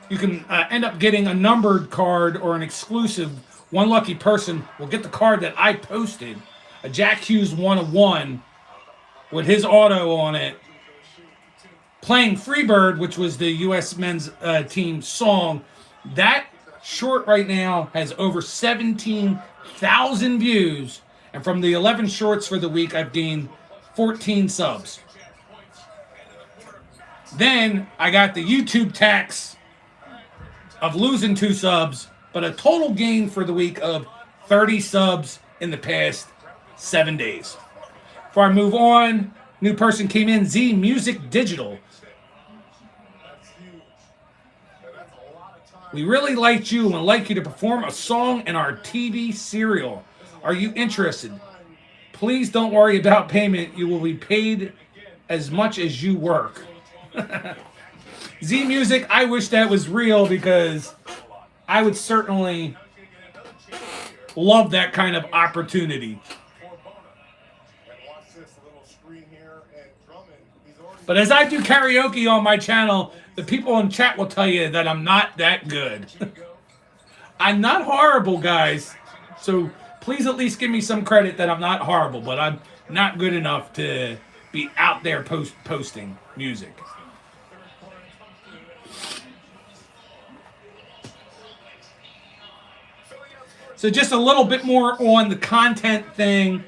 you can end up getting a numbered card or an exclusive. One lucky person will get the card that I posted, a Jack Hughes 101 with his auto on it, playing Freebird, which was the U.S. men's team song. That short right now has over 17,000 views, and from the 11 shorts for the week, I've gained 14 subs. Then I got the YouTube tax of losing 2 subs, but a total gain for the week of 30 subs in the past 7 days. Before I move on, new person came in, Z Music Digital. We really liked you and would like you to perform a song in our TV serial. Are you interested? Please don't worry about payment. You will be paid as much as you work. Z Music, I wish that was real because I would certainly love that kind of opportunity. But as I do karaoke on my channel, the people in chat will tell you that I'm not that good. I'm not horrible, guys. So please at least give me some credit that I'm not horrible, but I'm not good enough to be out there posting music. So just a little bit more on the content thing.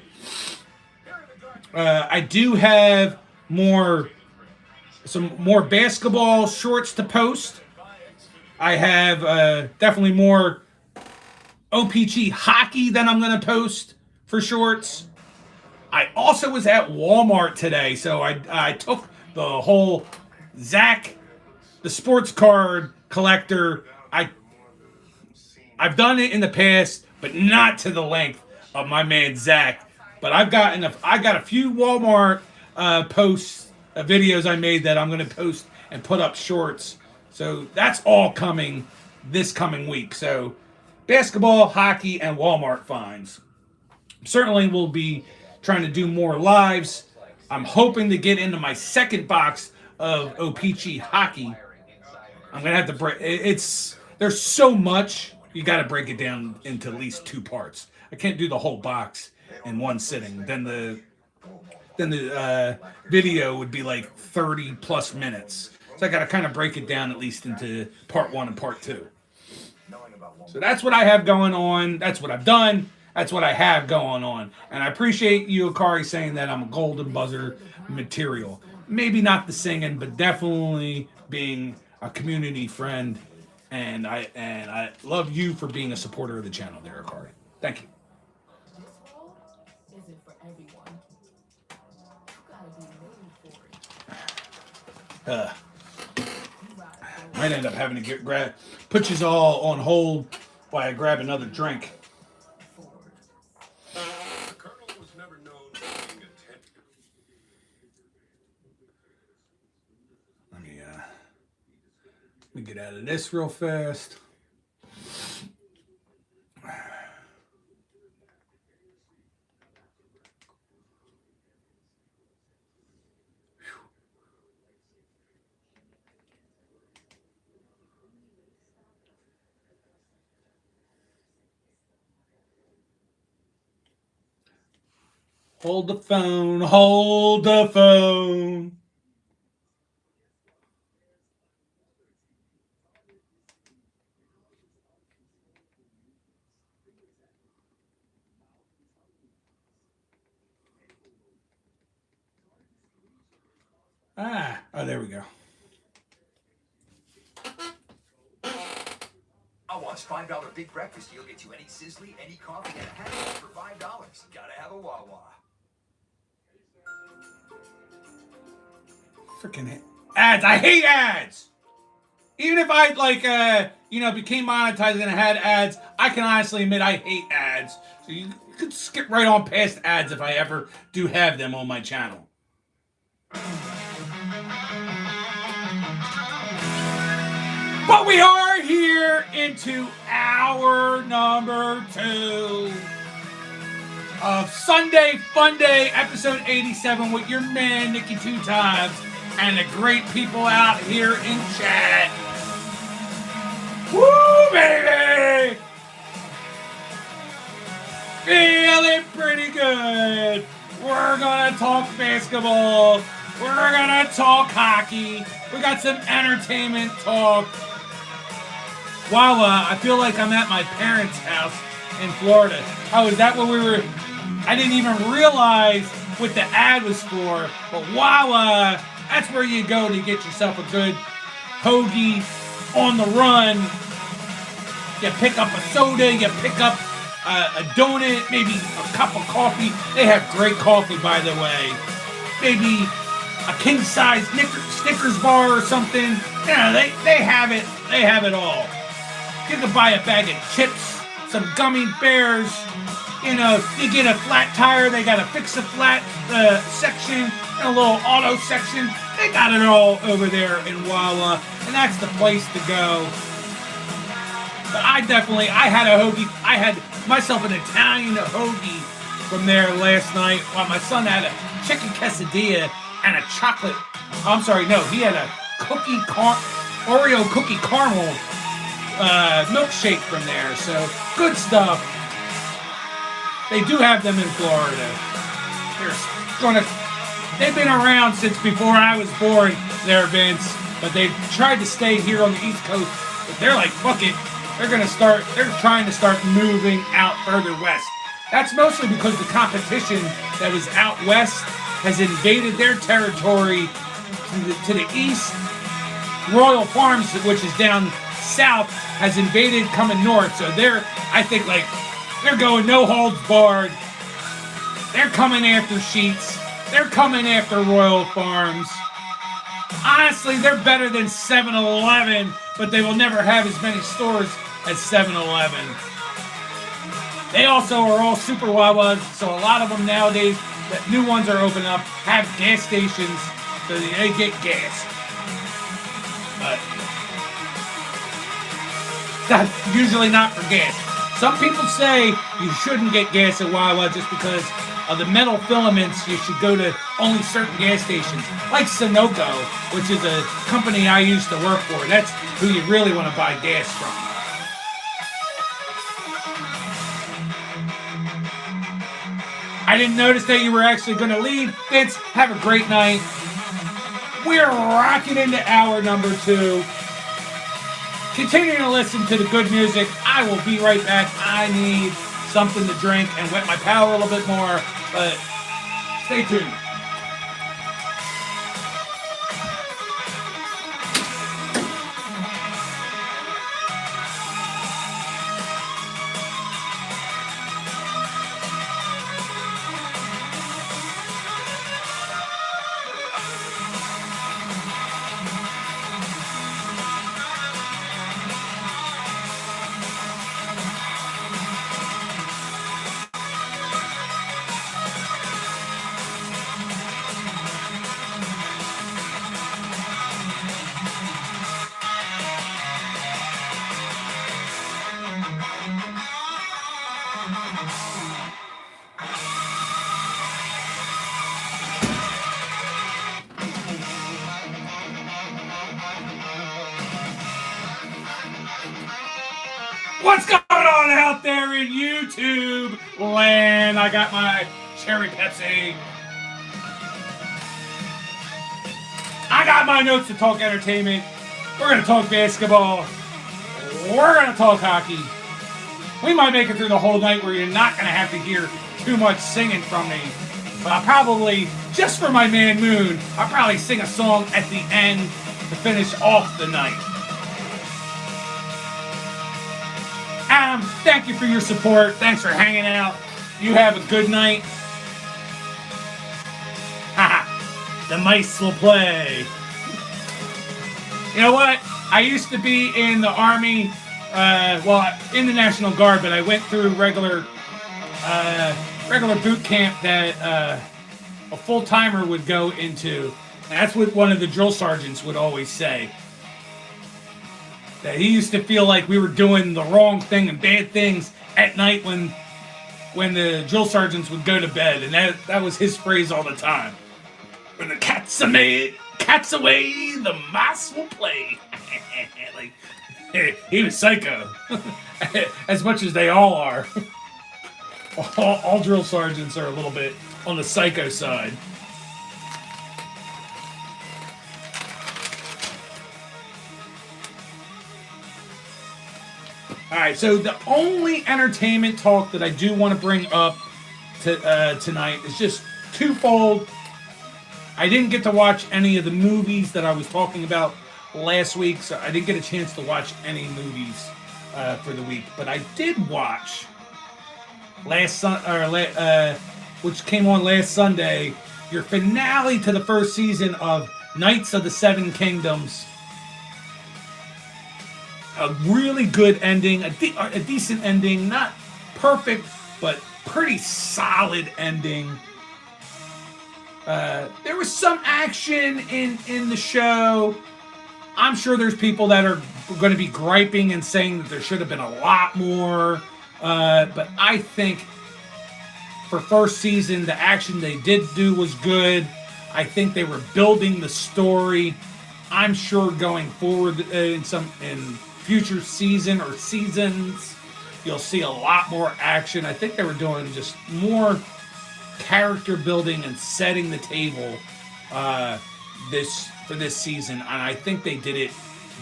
I do have some more basketball shorts to post. I have definitely more OPG hockey that I'm going to post for shorts. I also was at Walmart today, so I took the whole Zach, the sports card collector. I've done it in the past, but not to the length of my man Zach. But I got a few Walmart posts, videos I made that I'm going to post and put up shorts. So that's all coming this coming week. So basketball, hockey, and Walmart finds. Certainly will be trying to do more lives. I'm hoping to get into my second box of OPG hockey. I'm going to have to break. There's so much. You got to break it down into at least 2 parts. I can't do the whole box in one sitting. Then the video would be like 30 plus minutes. So I got to kind of break it down at least into part 1 and part 2. So that's what I have going on. That's what I've done. That's what I have going on. And I appreciate you, Akari, saying that I'm a golden buzzer material. Maybe not the singing, but definitely being a community friend. And I love you for being a supporter of the channel there, Akari. Thank you. This world isn't for everyone. You gotta be made for it. Might end up having to put you all on hold while I grab another drink. The Colonel was never known for being attentive. Let me get out of this real fast. Hold the phone, hold the phone. Oh, there we go. I watch $5 big breakfast deal gets you any sizzly, any coffee, and a hat for $5. Gotta have a Wawa. Freaking ads. I hate ads. Even if I became monetized and had ads, I can honestly admit I hate ads. So you could skip right on past ads if I ever do have them on my channel. But we are here into hour number 2 of Sunday Funday, episode 87 with your man, Nikki 2 Times, and the great people out here in chat. Woo, baby! Feeling pretty good. We're gonna talk basketball. We're gonna talk hockey. We got some entertainment talk. Wow, I feel like I'm at my parents' house in Florida. Oh, is that what we were? I didn't even realize what the ad was for. But wow, that's where you go to get yourself a good hoagie on the run. You pick up a soda, you pick up a donut, maybe a cup of coffee. They have great coffee, by the way. Maybe a king-size Snickers bar or something. Yeah, they have it. They have it all. You can buy a bag of chips, some gummy bears. You know, you get a flat tire, they got a fix-a-flat section and a little auto section. They got it all over there in Wawa, and that's the place to go. But I had a hoagie. I had myself an Italian hoagie from there last night while my son had a chicken quesadilla and a chocolate. I'm sorry, no, he had a Oreo cookie caramel. Milkshake from there, so good stuff. they do have them in Florida. They've been around since before I was born, there, Vince, but they've tried to stay here on the East Coast. But they're like, fuck it. They're trying to start moving out further west. That's mostly because the competition that was out west has invaded their territory to the east. Royal Farms, which is down south, has invaded coming north. So I think, they're going no holds barred. They're coming after Sheets. They're coming after Royal Farms. Honestly, they're better than 7-Eleven, but they will never have as many stores as 7-Eleven. They also are all super Wawas, so a lot of them nowadays, the new ones are opening up, have gas stations, so they get gas. But that's usually not for gas. Some people say you shouldn't get gas at Wawa just because of the metal filaments. You should go to only certain gas stations, like Sunoco, which is a company I used to work for. That's who you really want to buy gas from. I didn't notice that you were actually going to leave. Vince, have a great night. We're rocking into hour number 2. Continuing to listen to the good music. I will be right back. I need something to drink and wet my palate a little bit more, but stay tuned. What's going on out there in YouTube land? I got my cherry Pepsi. I got my notes to talk entertainment. We're going to talk basketball. We're going to talk hockey. We might make it through the whole night where you're not going to have to hear too much singing from me. But I'll probably, just for my man Moon, I'll probably sing a song at the end to finish off the night. Thank you for your support. Thanks for hanging out. You have a good night. Haha. The mice will play. You know what? I used to be in the Army, in the National Guard, but I went through regular boot camp that a full-timer would go into. And that's what one of the drill sergeants would always say. That he used to feel like we were doing the wrong thing and bad things at night when the drill sergeants would go to bed, and that was his phrase all the time. When the cat's away, the mice will play. Like, he was psycho, as much as they all are. All drill sergeants are a little bit on the psycho side. Alright, so the only entertainment talk that I do want to bring up tonight is just twofold. I didn't get to watch any of the movies that I was talking about last week, so I didn't get a chance to watch any movies for the week. But I did watch which came on last Sunday, your finale to the first season of Knights of the Seven Kingdoms. A really good ending, a decent ending, not perfect, but pretty solid ending. There was some action in the show. I'm sure there's people that are going to be griping and saying that there should have been a lot more. But I think for first season, the action they did do was good. I think they were building the story. I'm sure going forward in future season or seasons, You'll see a lot more action. I think they were doing just more character building and setting the table this season, and I think they did it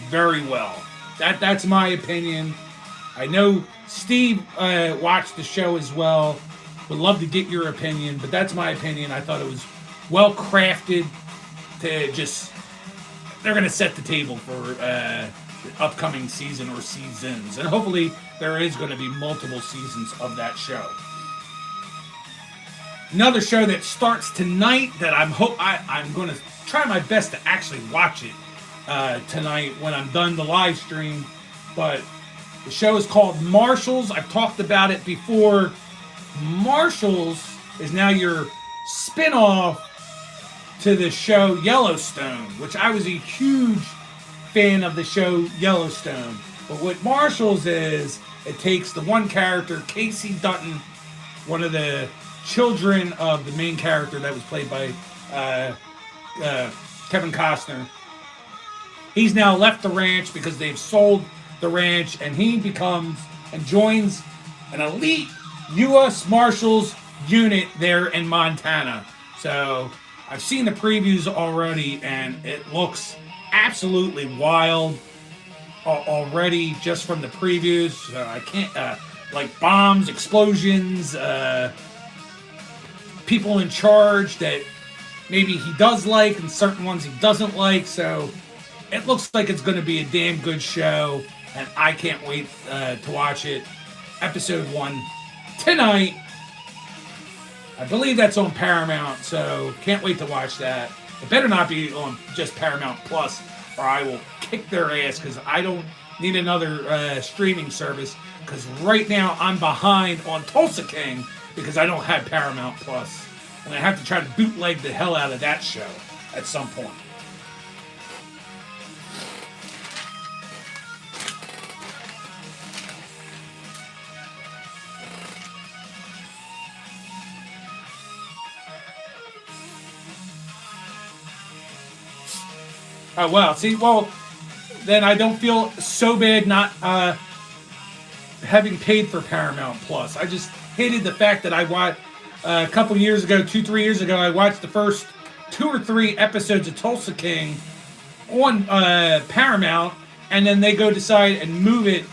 very well. That's my opinion. I know Steve watched the show as well. Would love to get your opinion, but that's my opinion. I thought it was well crafted. They're going to set the table for the upcoming season or seasons, and hopefully there is going to be multiple seasons of that show. Another show that starts tonight that I'm going to try my best to actually watch it tonight when I'm done the live stream. But the show is called Marshals. I've talked about it before. Marshals is now your spin-off to the show Yellowstone, which I was a huge fan of the show Yellowstone. But what Marshals is, it takes the one character, Casey Dutton, one of the children of the main character that was played by Kevin Costner. He's now left the ranch because they've sold the ranch, and he becomes and joins an elite U.S. Marshals unit there in Montana. So I've seen the previews already, and it looks absolutely wild already just from the previews. I can't like bombs, explosions, people in charge that maybe he does like and certain ones he doesn't like. So it looks like it's going to be a damn good show, and I can't wait to watch it. Episode 1 tonight. I believe that's on Paramount, so can't wait to watch that. It better not be on just Paramount Plus, or I will kick their ass, because I don't need another streaming service, because right now I'm behind on Tulsa King because I don't have Paramount Plus, and I have to try to bootleg the hell out of that show at some point. Oh, well, see, then I don't feel so bad not having paid for Paramount Plus. I just hated the fact that I watched a couple years ago, 2-3 years ago, I watched the first 2 or 3 episodes of Tulsa King on Paramount, and then they go decide and move it.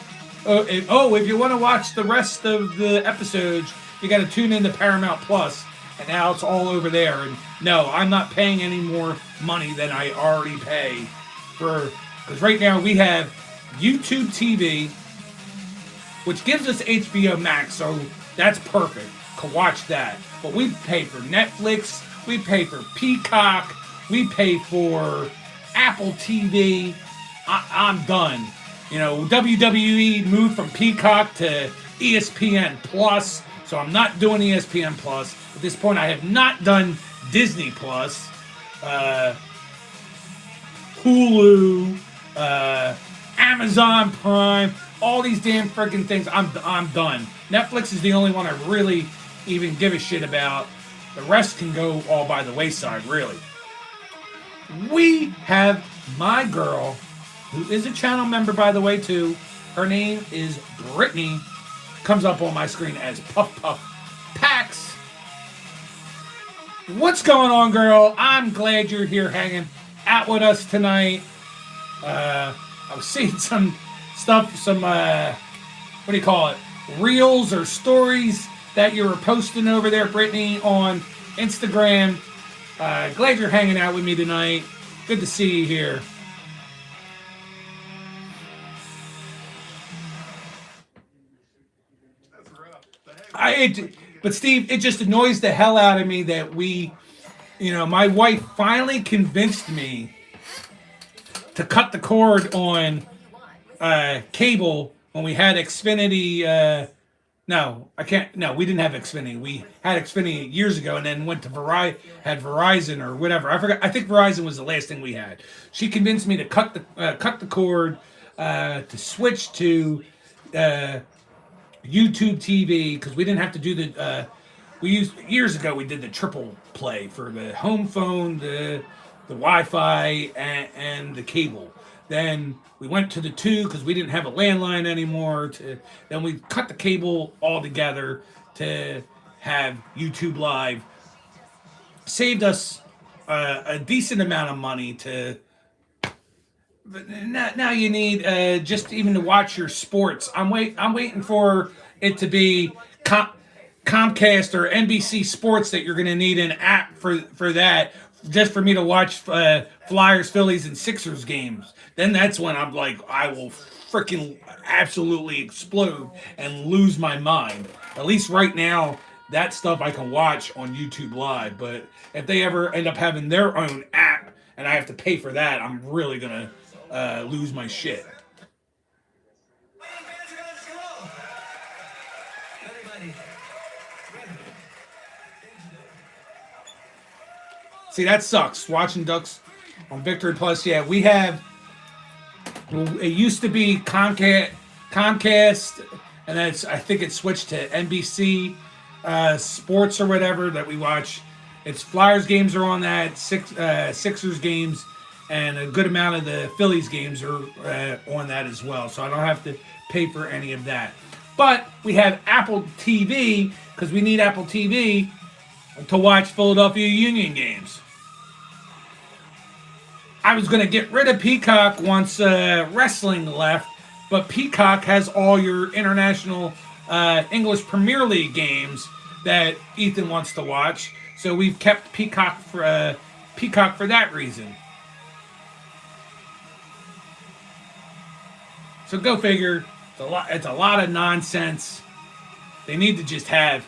If you want to watch the rest of the episodes, you got to tune into Paramount Plus. And now it's all over there. And no, I'm not paying any more money than I already pay for. Because right now we have YouTube TV, which gives us HBO Max, so that's perfect. Can watch that. But we pay for Netflix, we pay for Peacock, we pay for Apple TV. I'm done. You know, WWE moved from Peacock to ESPN Plus, so I'm not doing ESPN Plus. At this point, I have not done Disney Plus, Hulu, Amazon Prime, all these damn freaking things. I'm done. Netflix is the only one I really even give a shit about. The rest can go all by the wayside, really. We have my girl, who is a channel member, by the way, too. Her name is Brittany. Comes up on my screen as Puff Puff Pax. What's going on, girl? I'm glad you're here hanging out with us tonight. I was seeing some stuff, what do you call it? Reels or stories that you were posting over there, Brittany, on Instagram. Glad you're hanging out with me tonight. Good to see you here. But Steve, it just annoys the hell out of me that my wife finally convinced me to cut the cord on cable when we had Xfinity. No, we didn't have Xfinity. We had Xfinity years ago, and then went to Verizon or whatever. I forgot. I think Verizon was the last thing we had. She convinced me to cut the cord to switch to YouTube TV, because we didn't have to do years ago we did the triple play for the home phone, the Wi-Fi, and the cable. Then we went to the 2 because we didn't have a landline anymore. Then we cut the cable altogether to have YouTube Live. Saved us a decent amount of money to. But now you need just even to watch your sports. I'm waiting for it to be Comcast or NBC Sports that you're going to need an app for that, just for me to watch Flyers, Phillies, and Sixers games. Then that's when I'm like, I will freaking absolutely explode and lose my mind. At least right now, that stuff I can watch on YouTube Live. But if they ever end up having their own app and I have to pay for that, I'm really going to lose my shit. See, that sucks. Watching Ducks on Victory Plus. Yeah, we have. It used to be Comcast, and that's, I think it switched to NBC Sports or whatever that we watch. It's Flyers games are on that, Sixers games, and a good amount of the Phillies games are on that as well. So I don't have to pay for any of that. But we have Apple TV because we need Apple TV to watch Philadelphia Union games. I was going to get rid of Peacock once wrestling left, but Peacock has all your international English Premier League games that Ethan wants to watch. So we've kept Peacock for that reason. So go figure. It's a lot of nonsense. They need to just have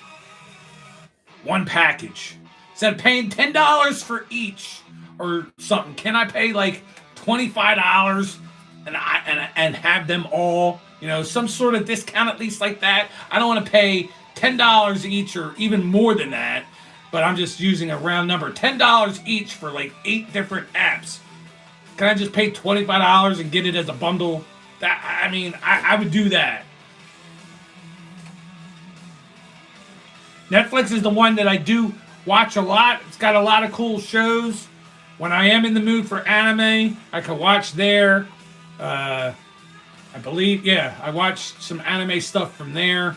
one package. Instead of paying $10 for each or something, can I pay like $25 and have them all? You know, some sort of discount at least like that. I don't want to pay $10 each or even more than that, but I'm just using a round number. $10 each for like 8 different apps. Can I just pay $25 and get it as a bundle? I would do that. Netflix is the one that I do watch a lot. It's got a lot of cool shows. When I am in the mood for anime, I can watch there. I believe, yeah, I watched some anime stuff from there.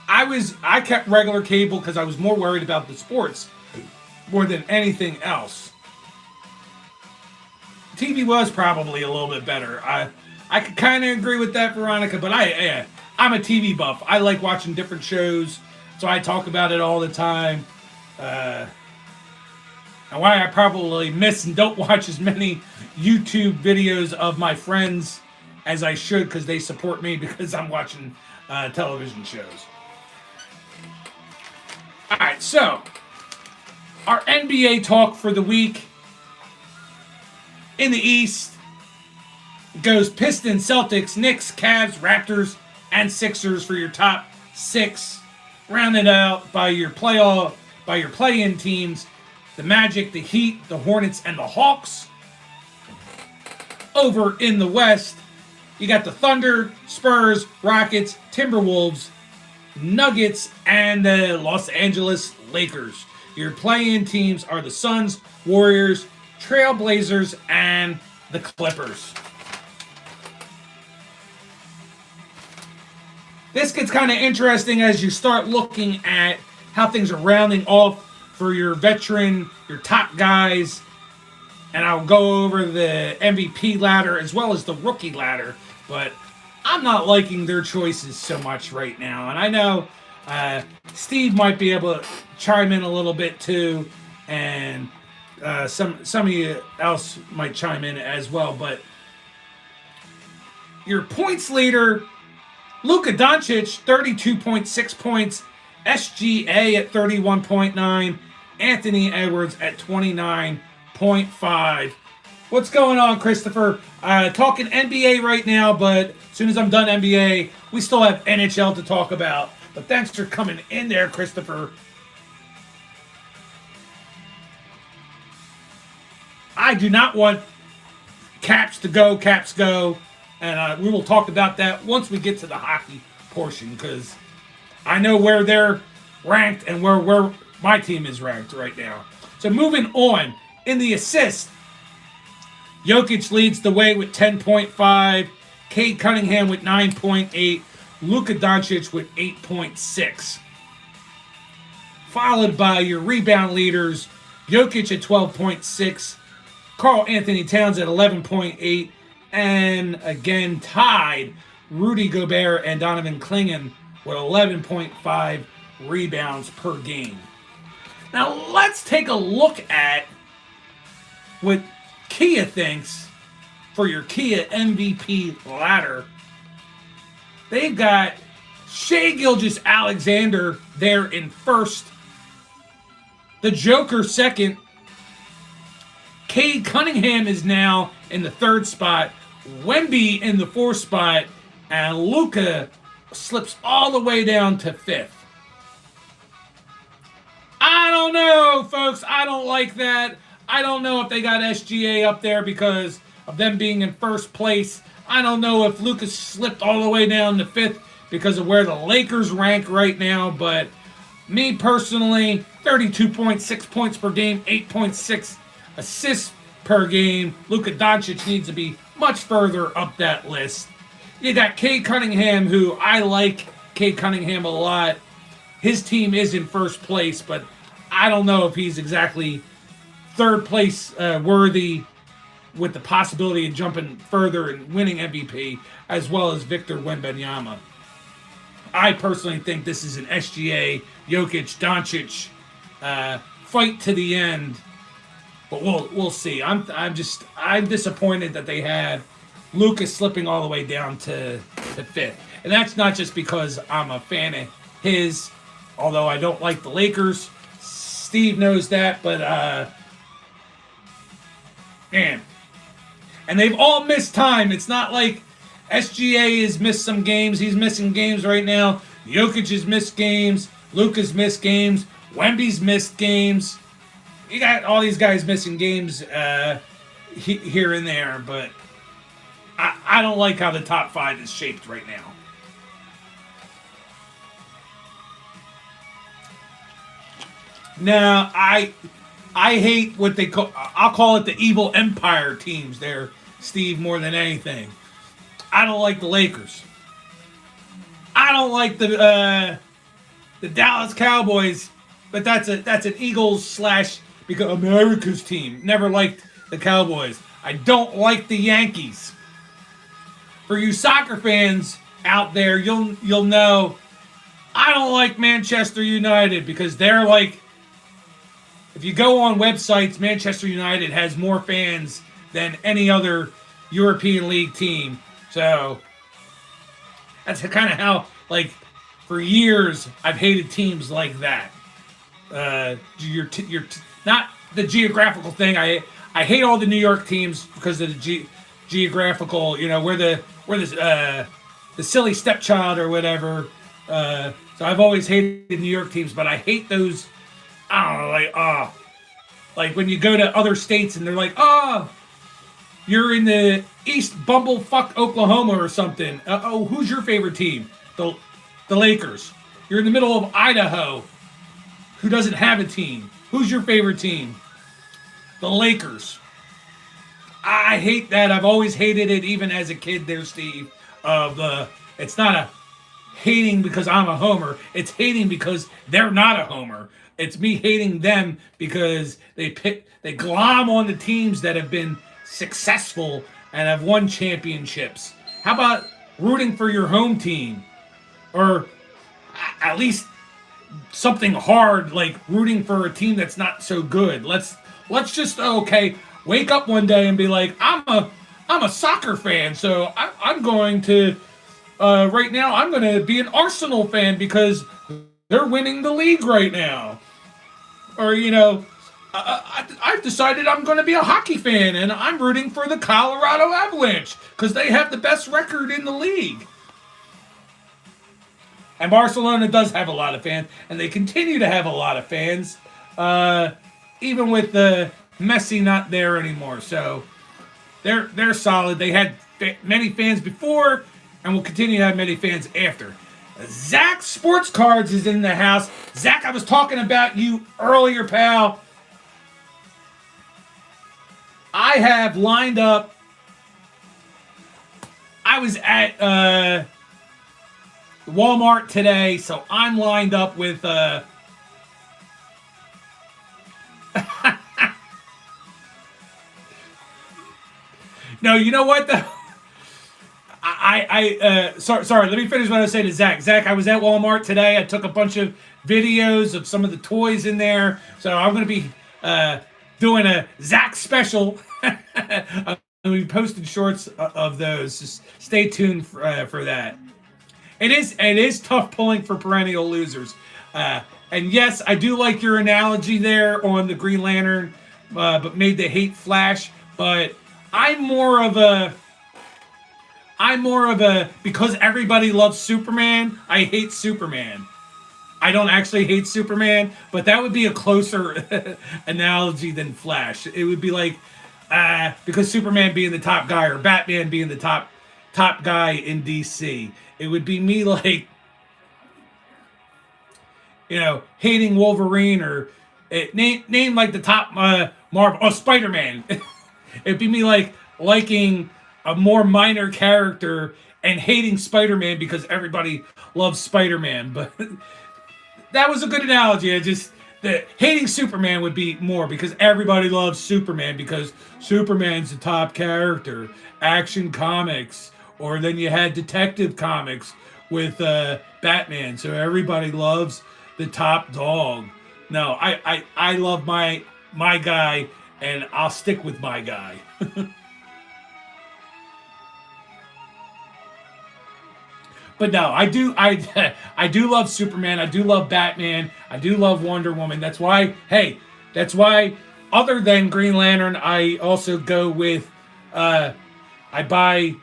I kept regular cable because I was more worried about the sports more than anything else. TV was probably a little bit better. I could kind of agree with that, Veronica, but I'm a TV buff. I like watching different shows, so I talk about it all the time. And why I probably miss and don't watch as many YouTube videos of my friends as I should because they support me because I'm watching television shows. All right, so our NBA talk for the week. In the East, it goes Pistons, Celtics, Knicks, Cavs, Raptors, and Sixers for your top 6. Rounded out by your play-in teams, the Magic, the Heat, the Hornets, and the Hawks. Over in the West, you got the Thunder, Spurs, Rockets, Timberwolves, Nuggets, and the Los Angeles Lakers. Your play-in teams are the Suns, Warriors, Trailblazers, and the Clippers. This gets kind of interesting as you start looking at how things are rounding off for your veteran, your top guys. And I'll go over the MVP ladder as well as the rookie ladder. But I'm not liking their choices so much right now. And I know Steve might be able to chime in a little bit too. And some of you else might chime in as well. But your points leader, Luka Doncic, 32.6 points. SGA at 31.9. Anthony Edwards at 29.5. What's going on, Christopher? Talking NBA right now, but as soon as I'm done NBA, we still have NHL to talk about. But thanks for coming in there, Christopher. I do not want Caps to go, Caps go. And we will talk about that once we get to the hockey portion, because I know where they're ranked and where we're my team is ranked right now. So moving on, in the assist, Jokic leads the way with 10.5, Cade Cunningham with 9.8, Luka Doncic with 8.6. Followed by your rebound leaders, Jokic at 12.6, Karl Anthony Towns at 11.8, and again tied, Rudy Gobert and Donovan Clingan with 11.5 rebounds per game. Now let's take a look at what Kia thinks for your Kia MVP ladder. They've got Shai Gilgeous-Alexander there in first, the Joker second, Cade Cunningham is now in the third spot, Wemby in the fourth spot, and Luka slips all the way down to fifth. I don't know, folks. I don't like that. I don't know if they got SGA up there because of them being in first place. I don't know if Luka slipped all the way down to fifth because of where the Lakers rank right now, but me personally, 32.6 points per game, 8.6 assists per game. Luka Doncic needs to be much further up that list. You got Cade Cunningham, who I like Cade Cunningham a lot. His team is in first place, but I don't know if he's exactly third place worthy with the possibility of jumping further and winning MVP, as well as Victor Wembanyama. I personally think this is an SGA, Jokic, Doncic fight to the end, but we'll see. I'm disappointed that they had Lucas slipping all the way down to fifth, and that's not just because I'm a fan of his, although I don't like the Lakers. Steve knows that, but man, and they've all missed time. It's not like SGA has missed some games. He's missing games right now. Jokic has missed games. Luka's missed games. Wemby's missed games. You got all these guys missing games here and there, but I don't like how the top five is shaped right now. Now, I hate what they call, I'll call it the evil empire teams there, Steve, more than anything. I don't like the Lakers. I don't like the Dallas Cowboys, but that's an Eagles / because America's team. Never liked the Cowboys. I don't like the Yankees. For you soccer fans out there, you'll know I don't like Manchester United because they're like, if you go on websites, Manchester United has more fans than any other European League team. So that's kind of how, like, for years I've hated teams like that. You're not the geographical thing. I hate all the New York teams because of the geographical. You know, we're the silly stepchild or whatever. So I've always hated New York teams, but I hate those. I don't know, like when you go to other states and they're like, you're in the East Bumblefuck, Oklahoma or something. Who's your favorite team? The Lakers. You're in the middle of Idaho, who doesn't have a team. Who's your favorite team? The Lakers. I hate that. I've always hated it, even as a kid there, Steve. It's not a hating because I'm a homer. It's hating because they're not a homer. It's me hating them because they glom on the teams that have been successful and have won championships. How about rooting for your home team? Or at least something hard like rooting for a team that's not so good. Let's just wake up one day and be like, I'm a soccer fan, so I'm going to right now I'm going to be an Arsenal fan because they're winning the league right now. Or, you know, I've decided I'm going to be a hockey fan and I'm rooting for the Colorado Avalanche because they have the best record in the league. And Barcelona does have a lot of fans, and they continue to have a lot of fans, even with the Messi not there anymore. So they're solid. They had many fans before and will continue to have many fans after. Zach Sports Cards is in the house. Zach, I was talking about you earlier, pal. I have lined up. I was at Walmart today, so I'm lined up with No, you know what though? Sorry, let me finish what I was saying to Zach. Zach, I was at Walmart today. I took a bunch of videos of some of the toys in there. So I'm going to be doing a Zach special. I'm going to be posting shorts of those. Just stay tuned for that. It is tough pulling for perennial losers. And yes, I do like your analogy there on the Green Lantern, but made the hate Flash. But I'm more of a because everybody loves Superman, I hate Superman. I don't actually hate Superman, but that would be a closer analogy than Flash. It would be like because Superman being the top guy or Batman being the top guy in DC. It would be me like, hating Wolverine or name like the top Marvel. Oh, Spider-Man. It'd be me like liking a more minor character and hating Spider-Man because everybody loves Spider-Man. But that was a good analogy. Hating Superman would be more because everybody loves Superman because Superman's the top character. Action Comics. Or then you had Detective Comics with Batman. So everybody loves the top dog. No, I love my guy, and I'll stick with my guy. But no, I do love Superman. I do love Batman. I do love Wonder Woman. That's why other than Green Lantern, I also go with I buy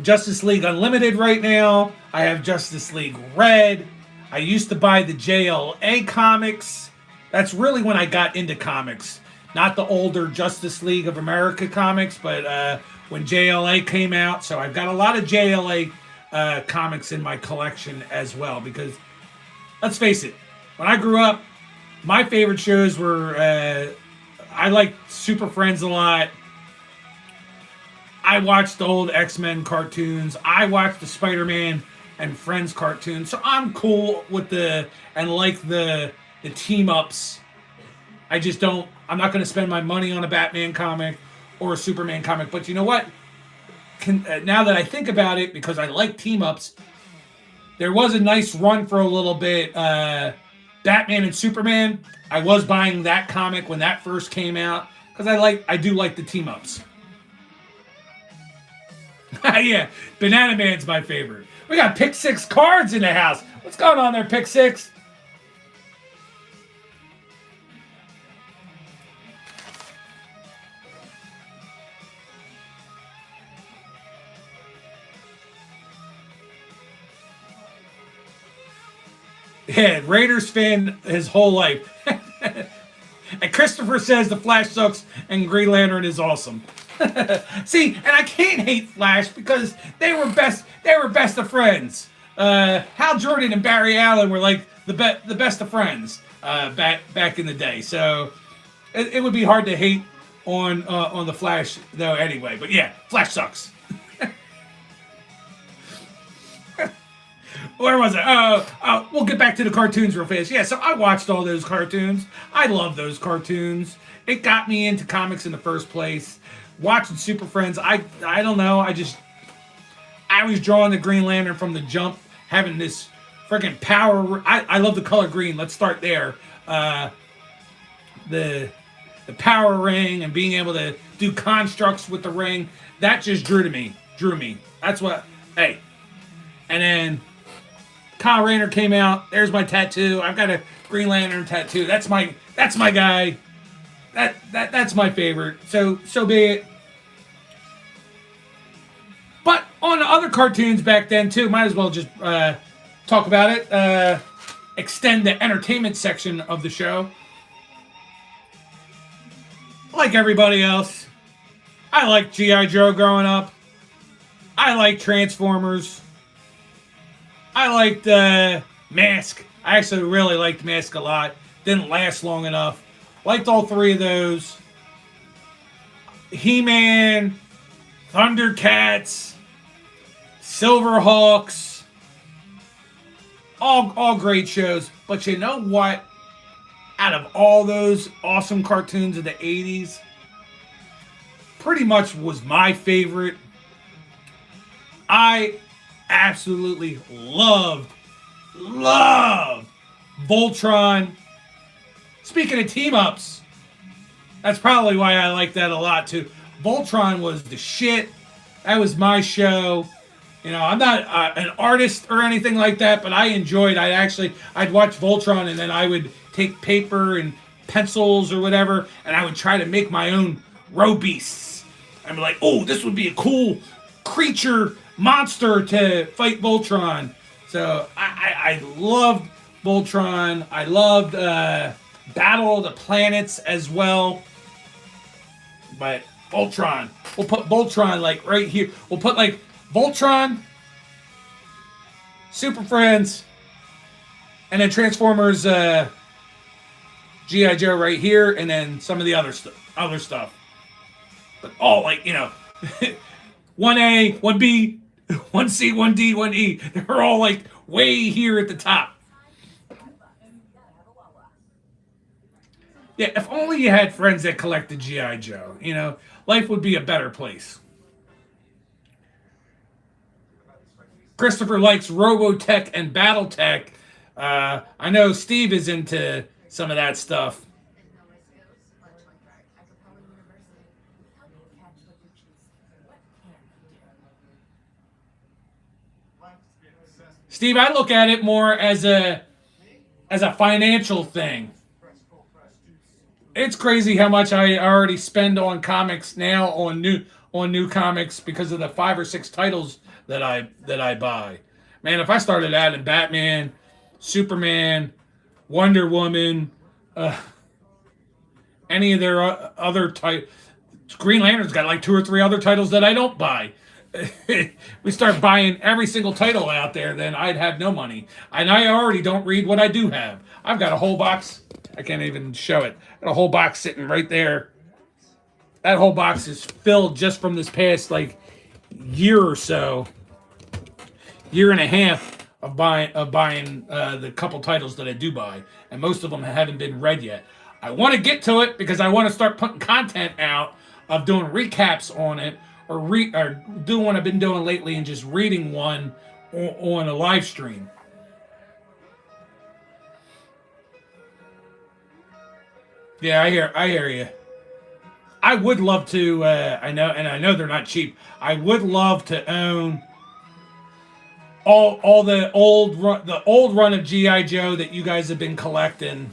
Justice League Unlimited right now. I have Justice League Red. I used to buy the JLA comics. That's really when I got into comics. Not the older Justice League of America comics, but when JLA came out. So I've got a lot of JLA comics in my collection as well. Because, let's face it, when I grew up, my favorite shows were... I liked Super Friends a lot. I watched the old X-Men cartoons. I watched the Spider-Man and Friends cartoons. So I'm cool with the team-ups. I'm not going to spend my money on a Batman comic or a Superman comic. But you know what? Now that I think about it, because I like team-ups, there was a nice run for a little bit. Batman and Superman. I was buying that comic when that first came out because I do like the team-ups. Yeah, Banana Man's my favorite. We got Pick 6 cards in the house. What's going on there, Pick 6? Yeah, Raiders fan his whole life. And Christopher says the Flash sucks and Green Lantern is awesome. See, and I can't hate Flash because they were best of friends. Hal Jordan and Barry Allen were like the best of friends back in the day. So it would be hard to hate on the Flash though anyway. But yeah, Flash sucks. Where was it? Oh, we'll get back to the cartoons real fast. Yeah, so I watched all those cartoons. I love those cartoons. It got me into comics in the first place. Watching Super Friends, I don't know. I was drawing the Green Lantern from the jump, having this freaking power. I love the color green. Let's start there. The power ring and being able to do constructs with the ring, that just drew me. That's what. Hey, and then Kyle Rayner came out. There's my tattoo. I've got a Green Lantern tattoo. That's my guy. That's my favorite. So be it. But on the other cartoons back then too, might as well just talk about it. Extend the entertainment section of the show. Like everybody else, I liked G.I. Joe growing up. I liked Transformers. I liked Mask. I actually really liked Mask a lot. Didn't last long enough. Liked all three of those. He-Man, Thundercats, Silverhawks. All great shows. But you know what? Out of all those awesome cartoons of the 80s, pretty much was my favorite. I absolutely loved Voltron. Speaking of team-ups, that's probably why I like that a lot too. Voltron was the shit. That was my show. You know, I'm not an artist or anything like that, but I enjoyed. I'd watch Voltron, and then I would take paper and pencils or whatever, and I would try to make my own row beasts. I'd be like, oh, this would be a cool creature monster to fight Voltron. So I loved Voltron. I loved Battle of the Planets as well. But Voltron, we'll put Voltron like right here. We'll put like Voltron, Super Friends, and then Transformers, G.I. Joe right here, and then some of the other stuff. But all like, you know, 1A, 1B, 1C, 1D, 1E. They're all like way here at the top. Yeah, if only you had friends that collected G.I. Joe, you know, life would be a better place. Christopher likes Robotech and Battletech. I know Steve is into some of that stuff. Steve, I look at it more as a financial thing. It's crazy how much I already spend on comics now on new comics because of the 5 or 6 titles that I buy. Man, if I started adding Batman, Superman, Wonder Woman, any of their other titles, Green Lantern's got like 2 or 3 other titles that I don't buy. We start buying every single title out there, then I'd have no money. And I already don't read what I do have. I've got a whole box. I can't even show it. Got a whole box sitting right there. That whole box is filled just from this past like year or so, year and a half of buying the couple titles that I do buy, and most of them haven't been read yet. I want to get to it because I want to start putting content out of doing recaps on it, or doing what I've been doing lately and just reading one on a live stream. Yeah, I hear you. I would love to. I know they're not cheap. I would love to own all the old run of GI Joe that you guys have been collecting,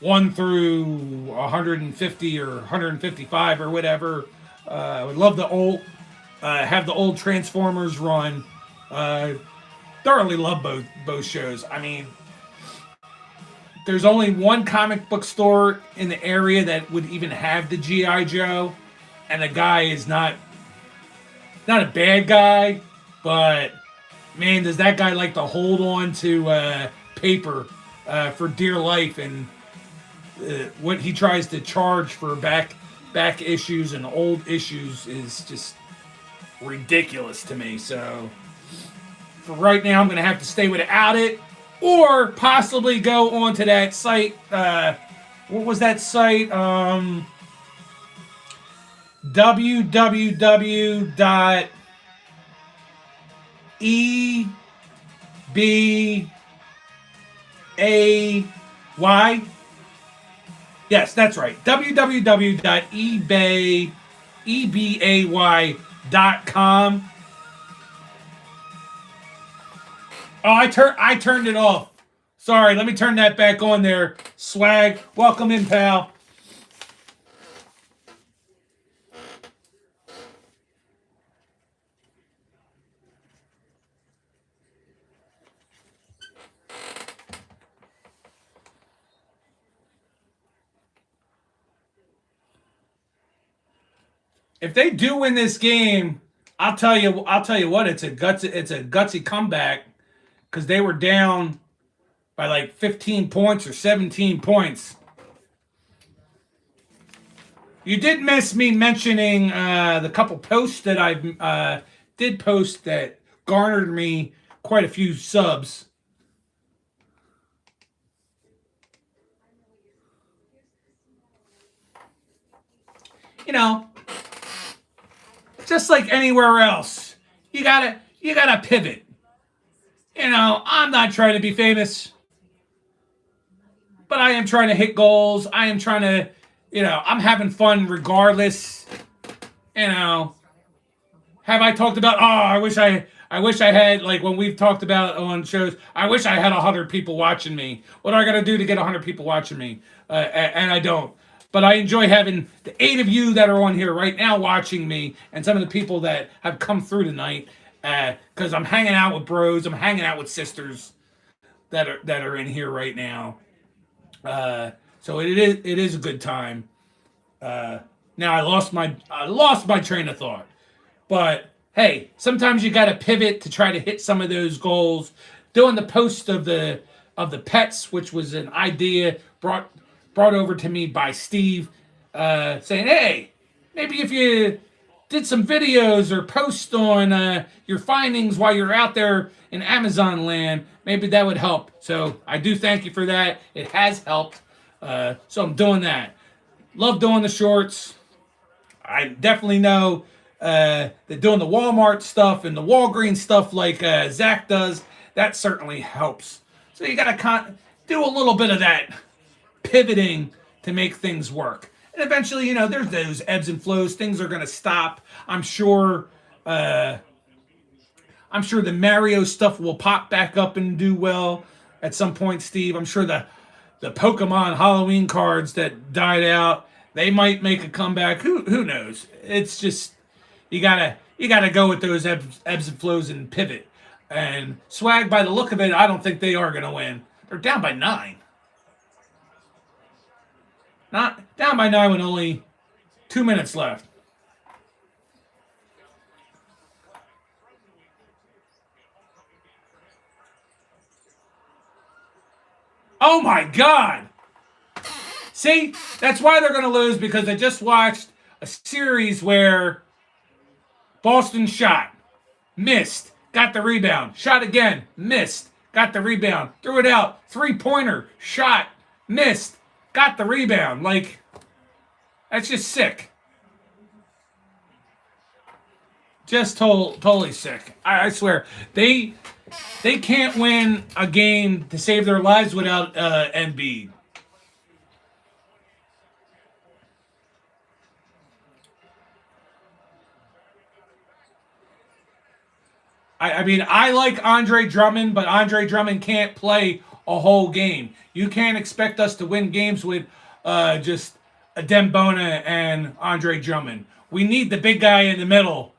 1 through 150 or 155 or whatever. I would love to have the old Transformers run. Thoroughly love both shows. I mean, there's only one comic book store in the area that would even have the G.I. Joe, and the guy is not a bad guy, but man, does that guy like to hold on to paper for dear life, and what he tries to charge for back issues and old issues is just ridiculous to me. So for right now, I'm going to have to stay without it, or possibly go onto that site. What was that site? www.ebay. Yes, that's right. www.ebay.com. Oh, I turned it off. Sorry, let me turn that back on there. Swag, welcome in, pal. If they do win this game, I'll tell you what, it's a gutsy comeback. because they were down by like 15 points or 17 points. You did miss me mentioning the couple posts that I did post that garnered me quite a few subs. You know, just like anywhere else, you gotta pivot. You know, I'm not trying to be famous, but I am trying to hit goals. I am trying to, I'm having fun regardless. You know, have I talked about? Oh, I wish I had, like when we've talked about on shows. I wish I had 100 people watching me. What do I got to do to get 100 people watching me? And I don't. But I enjoy having the 8 of you that are on here right now watching me, and some of the people that have come through tonight. Because I'm hanging out with bros, I'm hanging out with sisters that are in here right now. So it is a good time. Now I lost my train of thought, but hey, sometimes you got to pivot to try to hit some of those goals. Doing the post of the pets, which was an idea brought over to me by Steve, saying, hey, maybe if you did some videos or post on your findings while you're out there in Amazon land, maybe that would help. So I do thank you for that. It has helped. So I'm doing that. Love doing the shorts. I definitely know that doing the Walmart stuff and the Walgreens stuff like Zach does, that certainly helps. So you got to do a little bit of that pivoting to make things work. And eventually, there's those ebbs and flows. Things are going to stop. I'm sure the Mario stuff will pop back up and do well at some point, Steve. I'm sure the Pokemon Halloween cards that died out, they might make a comeback. Who knows? It's just you gotta go with those ebbs and flows and pivot. And Swag, by the look of it, I don't think they are going to win. They're down by 9. Not down by 9 with only 2 minutes left. Oh my God! See, that's why they're going to lose, because I just watched a series where Boston shot, missed, got the rebound, shot again, missed, got the rebound, threw it out, 3-pointer, shot, missed, got the rebound. Like, that's just sick. Just totally sick. I swear. They can't win a game to save their lives without Embiid. I mean, I like Andre Drummond, but Andre Drummond can't play a whole game. You can't expect us to win games with just a Dembona and Andre Drummond. We need the big guy in the middle.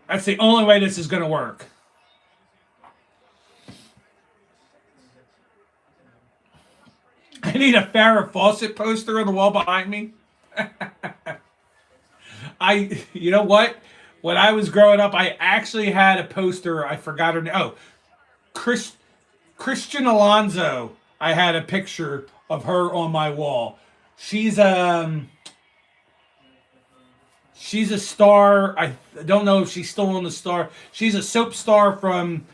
That's the only way this is going to work. I need a Farrah Fawcett poster on the wall behind me. You know what? When I was growing up, I actually had a poster. I forgot her name. Oh, Christian Alonso. I had a picture of her on my wall. She's a star. I don't know if she's still on the Star. She's a soap star from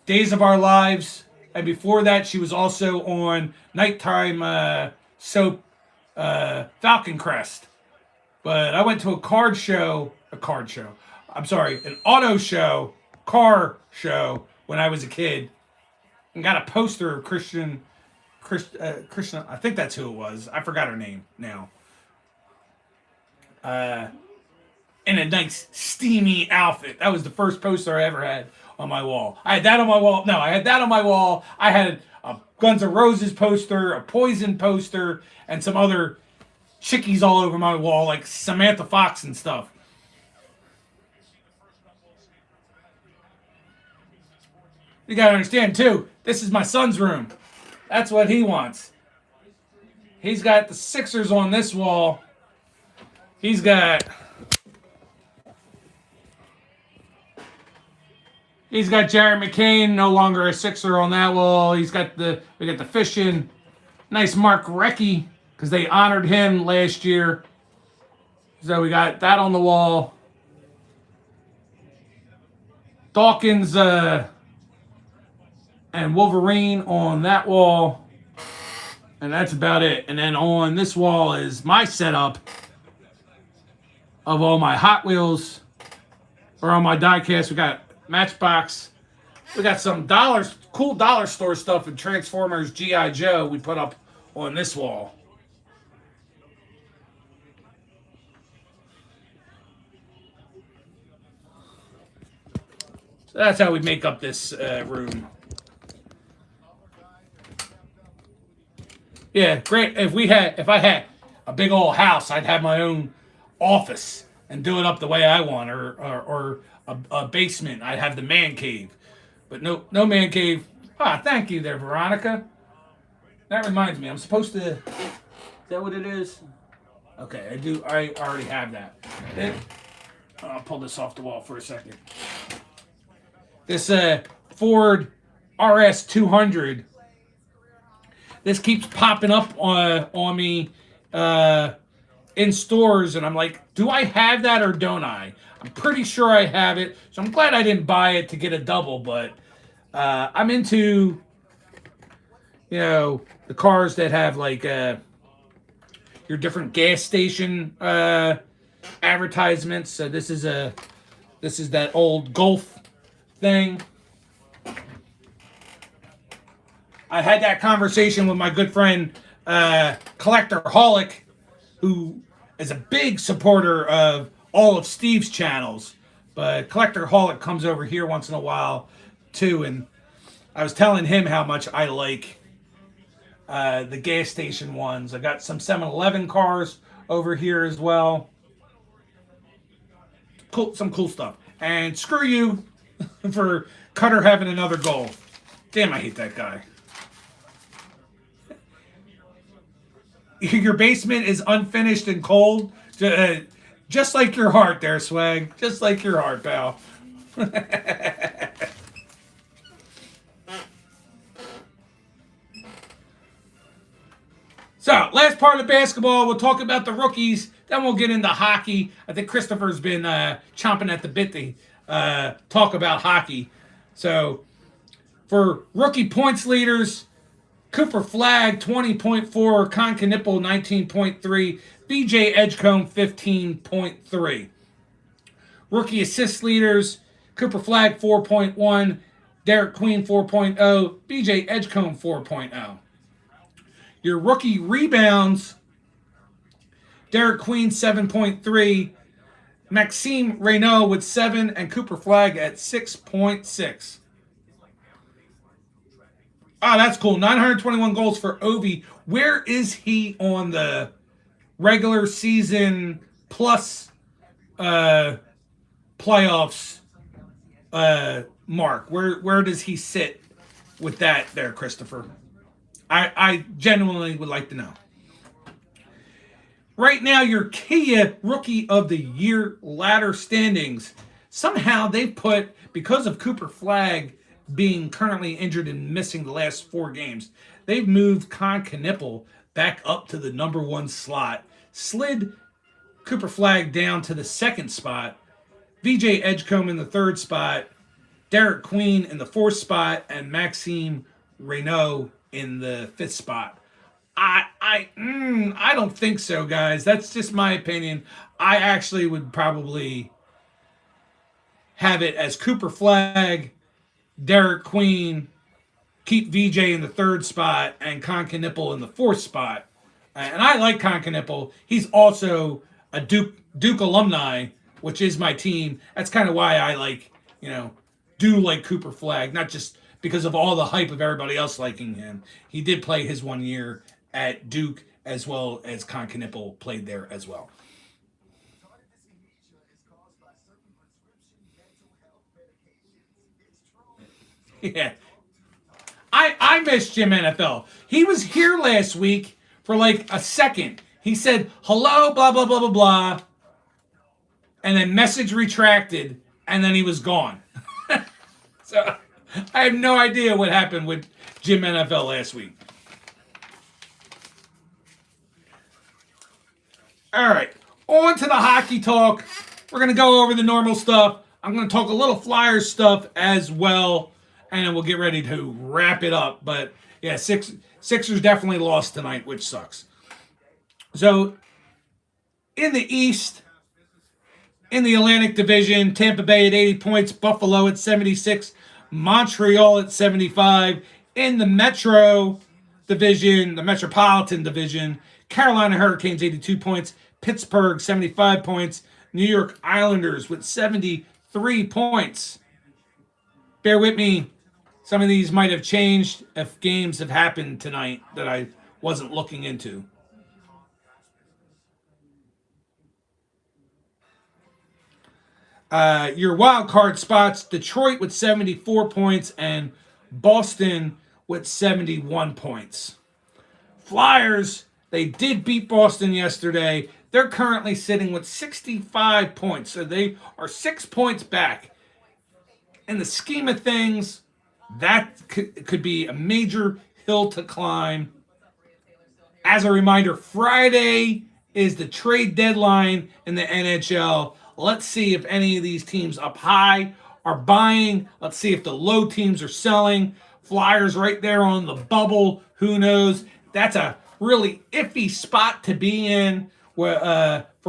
Days of Our Lives. And before that, she was also on nighttime soap Falcon Crest. But I went to an auto show, car show when I was a kid, and got a poster of Christian, I think that's who it was. I forgot her name now. In a nice steamy outfit. That was the first poster I ever had on my wall. I had that on my wall. No, I had that on my wall. I had a Guns N' Roses poster, a Poison poster, and some other chickies all over my wall, like Samantha Fox and stuff. You gotta understand, too, this is my son's room. That's what he wants. He's got the Sixers on this wall. He's got He's got Jared McCain, no longer a Sixer on that wall. We got the fishing. Nice Mark Recchi, because they honored him last year. So we got that on the wall. Dawkins and Wolverine on that wall. And that's about it. And then on this wall is my setup of all my Hot Wheels. Or on my diecast, we got Matchbox. We got some cool dollar store stuff and Transformers G.I. Joe we put up on this wall. So that's how we make up this room. Yeah, great. If I had a big old house, I'd have my own office and do it up the way I want, or a basement. I'd have the man cave, but no man cave. Thank you there, Veronica. That reminds me, I'm supposed to. Is that what it is? Okay, I do. I already have that. I'll pull this off the wall for a second. This Ford RS 200. This keeps popping up on me in stores, and I'm like, do I have that or don't I? I'm pretty sure I have it, so I'm glad I didn't buy it to get a double, but I'm into, the cars that have like your different gas station advertisements. So this is that old Golf thing. I had that conversation with my good friend Collector Holic, who is a big supporter of all of Steve's channels, but Collector Holic comes over here once in a while too, and I was telling him how much I like the gas station ones. I got some 7-Eleven cars over here as well. Some cool stuff. And screw you for Cutter having another goal. Damn, I hate that guy. Your basement is unfinished and cold. Just like your heart there, Swag. Just like your heart, pal. So, last part of basketball, we'll talk about the rookies. Then we'll get into hockey. I think Christopher's been chomping at the bit to talk about hockey. So, for rookie points leaders, Cooper Flagg, 20.4. Con Knipple, 19.3. BJ Edgecombe, 15.3. Rookie assist leaders, Cooper Flagg, 4.1. Derek Queen, 4.0. BJ Edgecombe, 4.0. Your rookie rebounds, Derek Queen, 7.3. Maxime Reynaud with 7. And Cooper Flagg at 6.6. That's cool. 921 goals for Ovi. Where is he on the regular season plus playoffs mark? Where does he sit with that there, Christopher? I genuinely would like to know. Right now, your Kia Rookie of the Year ladder standings. Somehow they've put, because of Cooper Flagg being currently injured and missing the last 4 games, they've moved Con Knipple back up to the number 1 slot, slid Cooper Flagg down to the 2nd spot, VJ Edgecombe in the 3rd spot, Derek Queen in the 4th spot, and Maxime Reynaud in the 5th spot. I don't think so, guys. That's just my opinion. I actually would probably have it as Cooper Flagg, Derek Queen, keep VJ in the 3rd spot, and Con Knipple in the 4th spot. And I like Con Knipple. He's also a Duke alumni, which is my team. That's kind of why I do like Cooper Flagg, not just because of all the hype of everybody else liking him. He did play his 1 year at Duke, as well as Con Knipple played there as well. Yeah. I miss Jim NFL. He was here last week for like a second. He said, hello, blah, blah, blah, blah, blah. And then message retracted, and then he was gone. So I have no idea what happened with Jim NFL last week. All right, on to the hockey talk. We're going to go over the normal stuff. I'm going to talk a little Flyers stuff as well, and then we'll get ready to wrap it up. But yeah, Sixers definitely lost tonight, which sucks. So in the East, in the Atlantic Division, Tampa Bay at 80 points, Buffalo at 76, Montreal at 75. In the Metro Division, the Metropolitan Division, Carolina Hurricanes 82 points, Pittsburgh 75 points, New York Islanders with 73 points. Bear with me. Some of these might have changed if games have happened tonight that I wasn't looking into. Your wild card spots, Detroit with 74 points and Boston with 71 points. Flyers, they did beat Boston yesterday. They're currently sitting with 65 points, so they are 6 points back. In the scheme of things, that could be a major hill to climb. As a reminder, Friday is the trade deadline in the NHL. Let's see if any of these teams up high are buying. Let's see if the low teams are selling. Flyers right there on the bubble. Who knows? That's a really iffy spot to be in for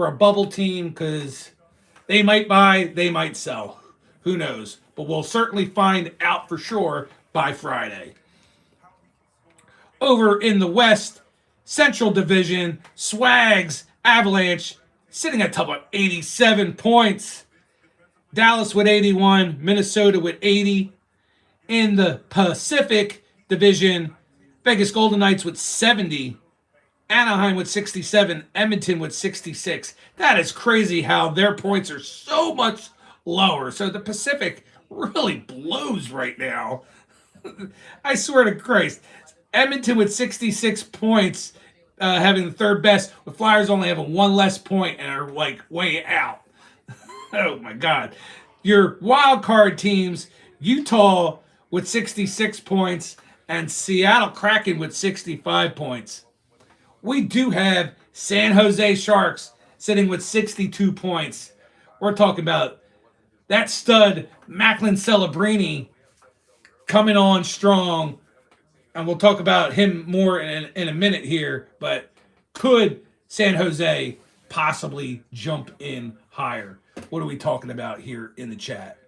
a bubble team because they might buy, they might sell. Who knows? But we'll certainly find out for sure by Friday. Over in the West, Central Division, Swags, Avalanche, sitting at top of 87 points. Dallas with 81, Minnesota with 80. In the Pacific Division, Vegas Golden Knights with 70. Anaheim with 67, Edmonton with 66. That is crazy how their points are so much lower. So the Pacific really blows right now. I swear to Christ. Edmonton with 66 points, having the third best, with Flyers only having one less point and are like way out. Oh my God. Your wild card teams, Utah with 66 points and Seattle Kraken with 65 points. We do have San Jose Sharks sitting with 62 points. We're talking about that stud, Macklin Celebrini, coming on strong. And we'll talk about him more in a minute here. But could San Jose possibly jump in higher? What are we talking about here in the chat?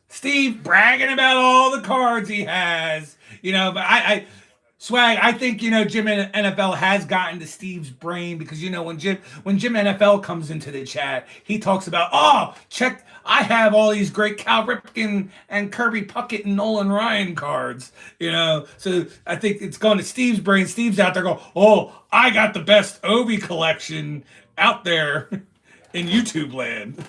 Steve bragging about all the cards he has, but I Swag, I think, Jim NFL has gotten to Steve's brain because, when Jim NFL comes into the chat, he talks about, check, I have all these great Cal Ripken and Kirby Puckett and Nolan Ryan cards, So I think it's going to Steve's brain. Steve's out there going, I got the best Obi collection out there in YouTube land.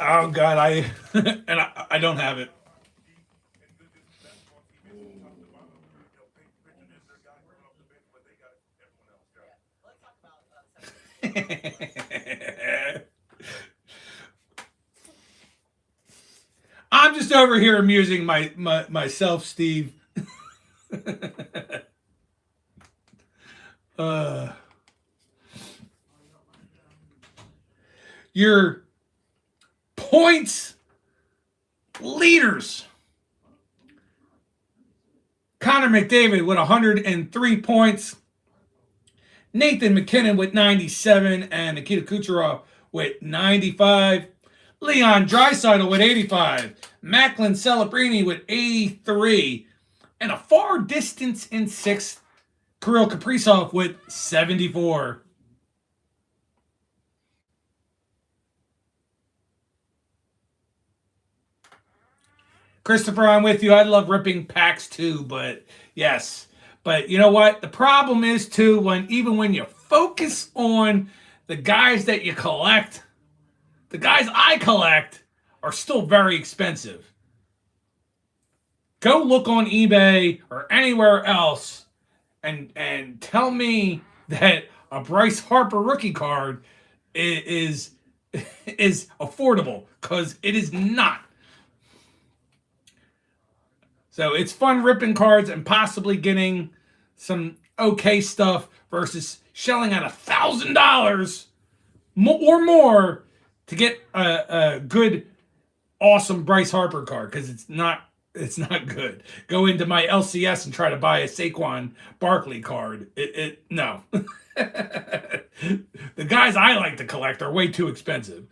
Oh God, I don't have it. I'm just over here amusing myself, Steve. Your points leaders. Connor McDavid with 103 points. Nathan McKinnon with 97 and Nikita Kucherov with 95. Leon Draisaitl with 85. Macklin Celebrini with 83. And a far distance in sixth, Kirill Kaprizov with 74. Christopher, I'm with you. I love ripping packs too, but yes. But you know what? The problem is too even when you focus on the guys that you collect, the guys I collect are still very expensive. Go look on eBay or anywhere else and tell me that a Bryce Harper rookie card is affordable, because it is not. So it's fun ripping cards and possibly getting some okay stuff versus shelling out $1,000 or more to get a good, awesome Bryce Harper card, because it's not good. Go into my LCS and try to buy a Saquon Barkley card. No. The guys I like to collect are way too expensive.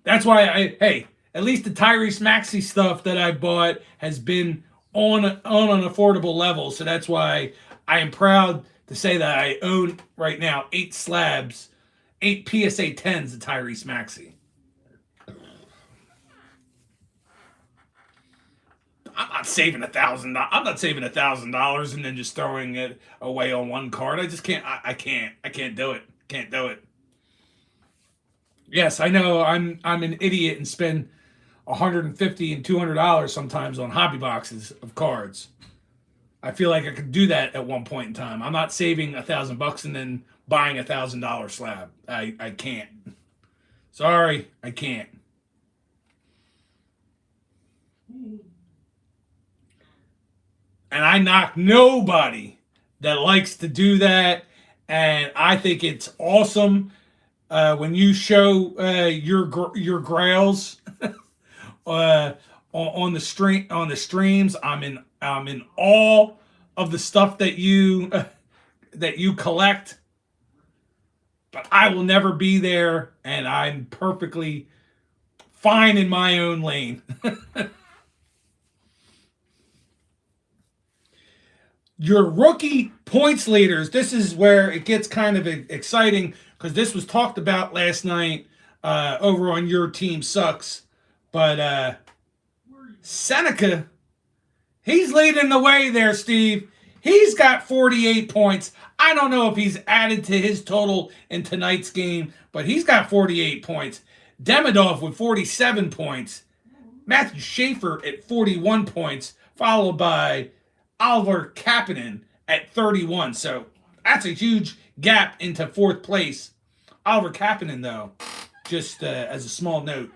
That's why at least the Tyrese Maxey stuff that I bought has been on an affordable level. So that's why I am proud to say that I own right now 8 slabs, 8 PSA 10s of Tyrese Maxey. I'm not saving $1,000. I'm not saving $1,000 and then just throwing it away on one card. I just can't. I can't do it. Can't do it. Yes, I know I'm an idiot and spend $150 and $200 sometimes on hobby boxes of cards. I feel like I could do that at one point in time. I'm not saving $1,000 and then buying $1,000 slab. I can't. Sorry, I can't. And I knock nobody that likes to do that. And I think it's awesome when you show your grails on the streams. I'm in awe of the stuff that you collect. But I will never be there, and I'm perfectly fine in my own lane. Your rookie points leaders. This is where it gets kind of exciting, because this was talked about last night over on Your Team Sucks. But Seneca, he's leading the way there, Steve. He's got 48 points. I don't know if he's added to his total in tonight's game, but he's got 48 points. Demidov with 47 points. Matthew Schaefer at 41 points, followed by Oliver Kapanen at 31. So that's a huge gap into fourth place. Oliver Kapanen, though, just as a small note,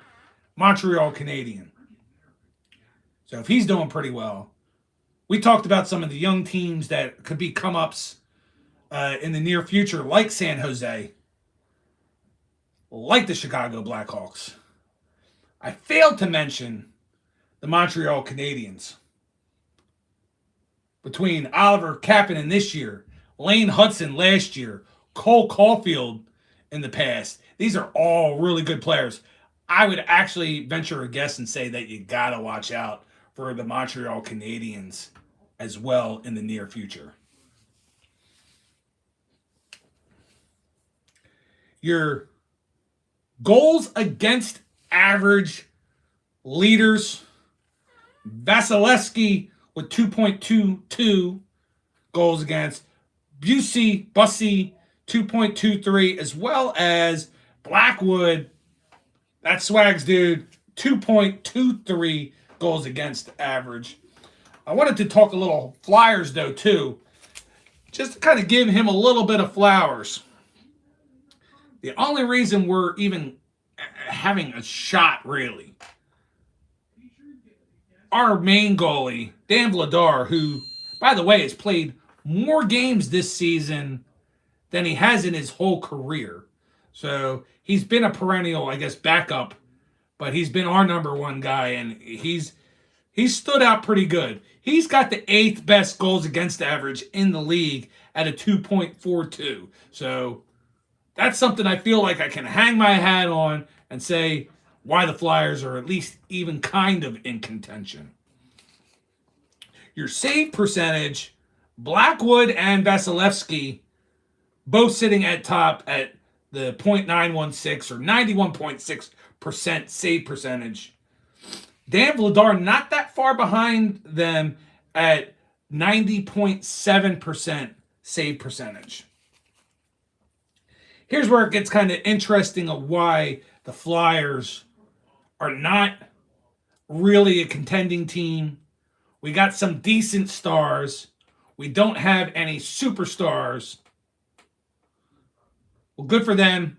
Montreal Canadian. So if he's doing pretty well, we talked about some of the young teams that could be come-ups in the near future, like San Jose, like the Chicago Blackhawks. I failed to mention the Montreal Canadiens. Between Oliver Kapanen this year, Lane Hudson last year, Cole Caulfield in the past, these are all really good players. I would actually venture a guess and say that you got to watch out for the Montreal Canadiens as well in the near future. Your goals against average leaders, Vasilevsky with 2.22 goals against, Bussy 2.23, as well as Blackwood, that Swags dude, 2.23 goals against average. I wanted to talk a little Flyers, though, too, just to kind of give him a little bit of flowers. The only reason we're even having a shot, really, our main goalie, Dan Vladar, who, by the way, has played more games this season than he has in his whole career. So he's been a perennial, I guess, backup, but he's been our number one guy, and he's stood out pretty good. He's got the 8th best goals against average in the league at a 2.42. So that's something I feel like I can hang my hat on and say why the Flyers are at least even kind of in contention. Your save percentage, Blackwood and Vasilevsky both sitting at top at the .916 or 91.6% save percentage. Dan Vladar not that far behind them at 90.7% save percentage. Here's where it gets kind of interesting of why the Flyers are not really a contending team. We got some decent stars. We don't have any superstars. Well, good for them.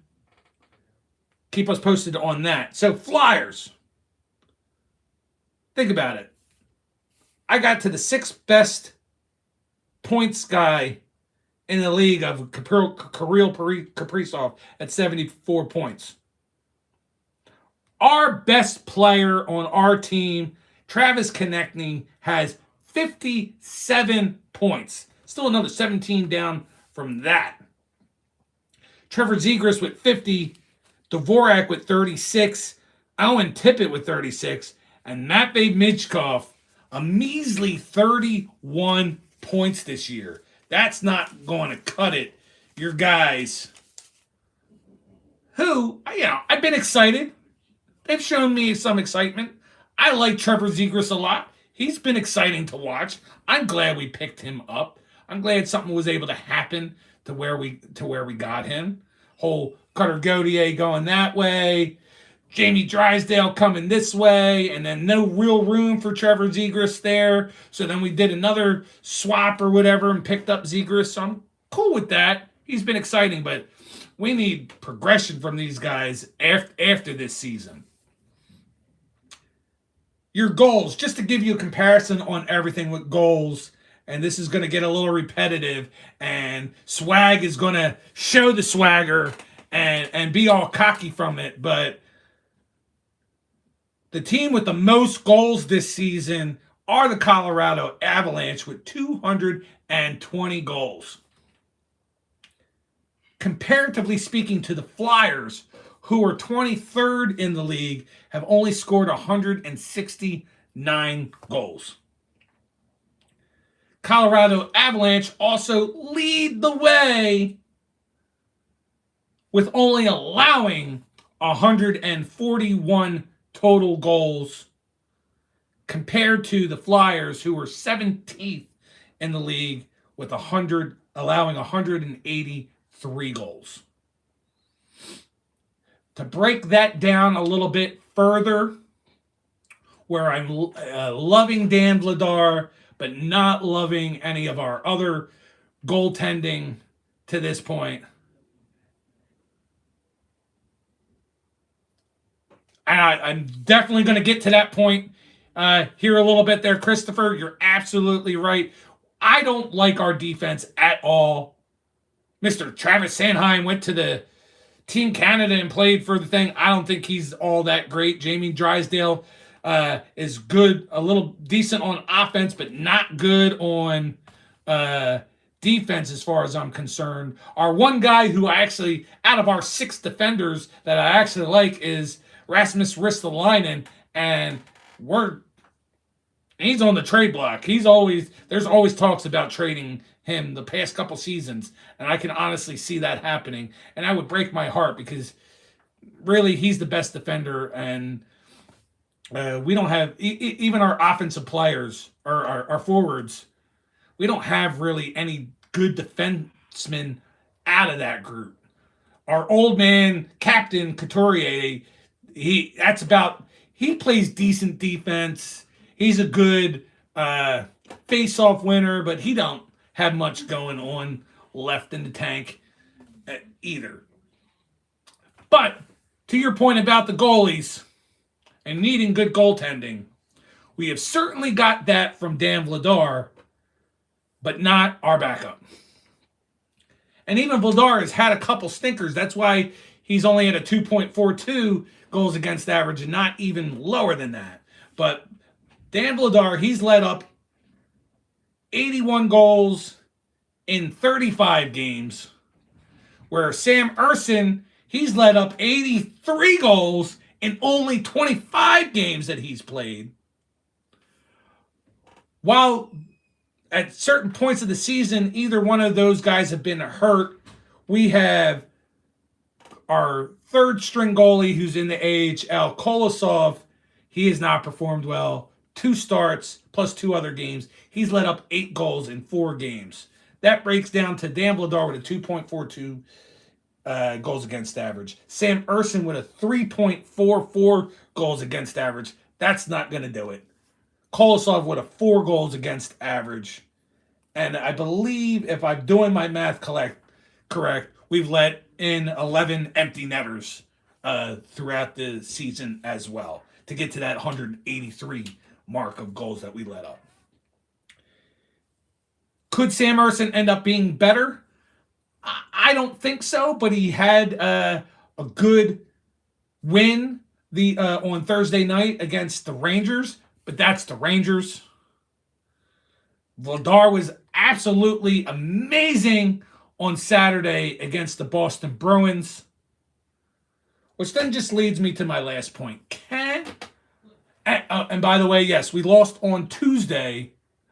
Keep us posted on that. So, Flyers. Think about it. I got to the 6th best points guy in the league of Kirill Kaprizov at 74 points. Our best player on our team, Travis Konechny, has 57 points. Still another 17 down from that. Trevor Zegras with 50, Dvorak with 36, Owen Tippett with 36, and Matvey Michkov, a measly 31 points this year. That's not going to cut it. Your guys, who, I've been excited. They've shown me some excitement. I like Trevor Zegras a lot. He's been exciting to watch. I'm glad we picked him up. I'm glad something was able to happen to where we got him. Whole Cutter Gauthier going that way. Jamie Drysdale coming this way, and then no real room for Trevor Zegras there. So then we did another swap or whatever and picked up Zegras. So I'm cool with that. He's been exciting, but we need progression from these guys after this season. Your goals, just to give you a comparison on everything with goals, and this is going to get a little repetitive, and Swag is going to show the swagger and be all cocky from it, but the team with the most goals this season are the Colorado Avalanche with 220 goals. Comparatively speaking to the Flyers, who are 23rd in the league, have only scored 169 goals. Colorado Avalanche also lead the way with only allowing 141 total goals compared to the Flyers, who were 17th in the league with allowing 183 goals. To break that down a little bit further, where I'm loving Dan Vladar, but not loving any of our other goaltending to this point. And I'm definitely going to get to that point here a little bit there, Christopher. You're absolutely right. I don't like our defense at all. Mr. Travis Sanheim went to the Team Canada and played for the thing. I don't think he's all that great. Jamie Drysdale is good, a little decent on offense, but not good on defense as far as I'm concerned. Our one guy who I actually, out of our 6 defenders that I actually like, is Rasmus Ristolainen, and he's on the trade block. There's always talks about trading him the past couple seasons, and I can honestly see that happening, and I would break my heart because really he's the best defender, and we don't have even our offensive players or our forwards. We don't have really any good defensemen out of that group. Our old man captain Couturier, he plays decent defense. He's a good face-off winner, but he don't have much going on left in the tank either. But to your point about the goalies and needing good goaltending, we have certainly got that from Dan Vladar, but not our backup. And even Vladar has had a couple stinkers. That's why he's only at a 2.42 goals against average and not even lower than that. But Dan Vladar, he's led up 81 goals in 35 games, where Sam Ersson, he's led up 83 goals in only 25 games that he's played. While at certain points of the season, either one of those guys have been hurt, we have our third string goalie who's in the AHL, Kolosov. He has not performed well. 2 starts plus 2 other games. He's let up 8 goals in 4 games. That breaks down to Dan Vladar with a 2.42 goals against average. Sam Urson with a 3.44 goals against average. That's not going to do it. Kolosov with a 4 goals against average. And I believe, if I'm doing my math correct, we've let in 11 empty netters throughout the season as well to get to that 183 mark of goals that we let up. Could Sam Urson end up being better? I don't think so, but he had a good win on Thursday night against the Rangers, but that's the Rangers. Vladar was absolutely amazing on Saturday against the Boston Bruins, which then just leads me to my last point. And by the way, yes, we lost on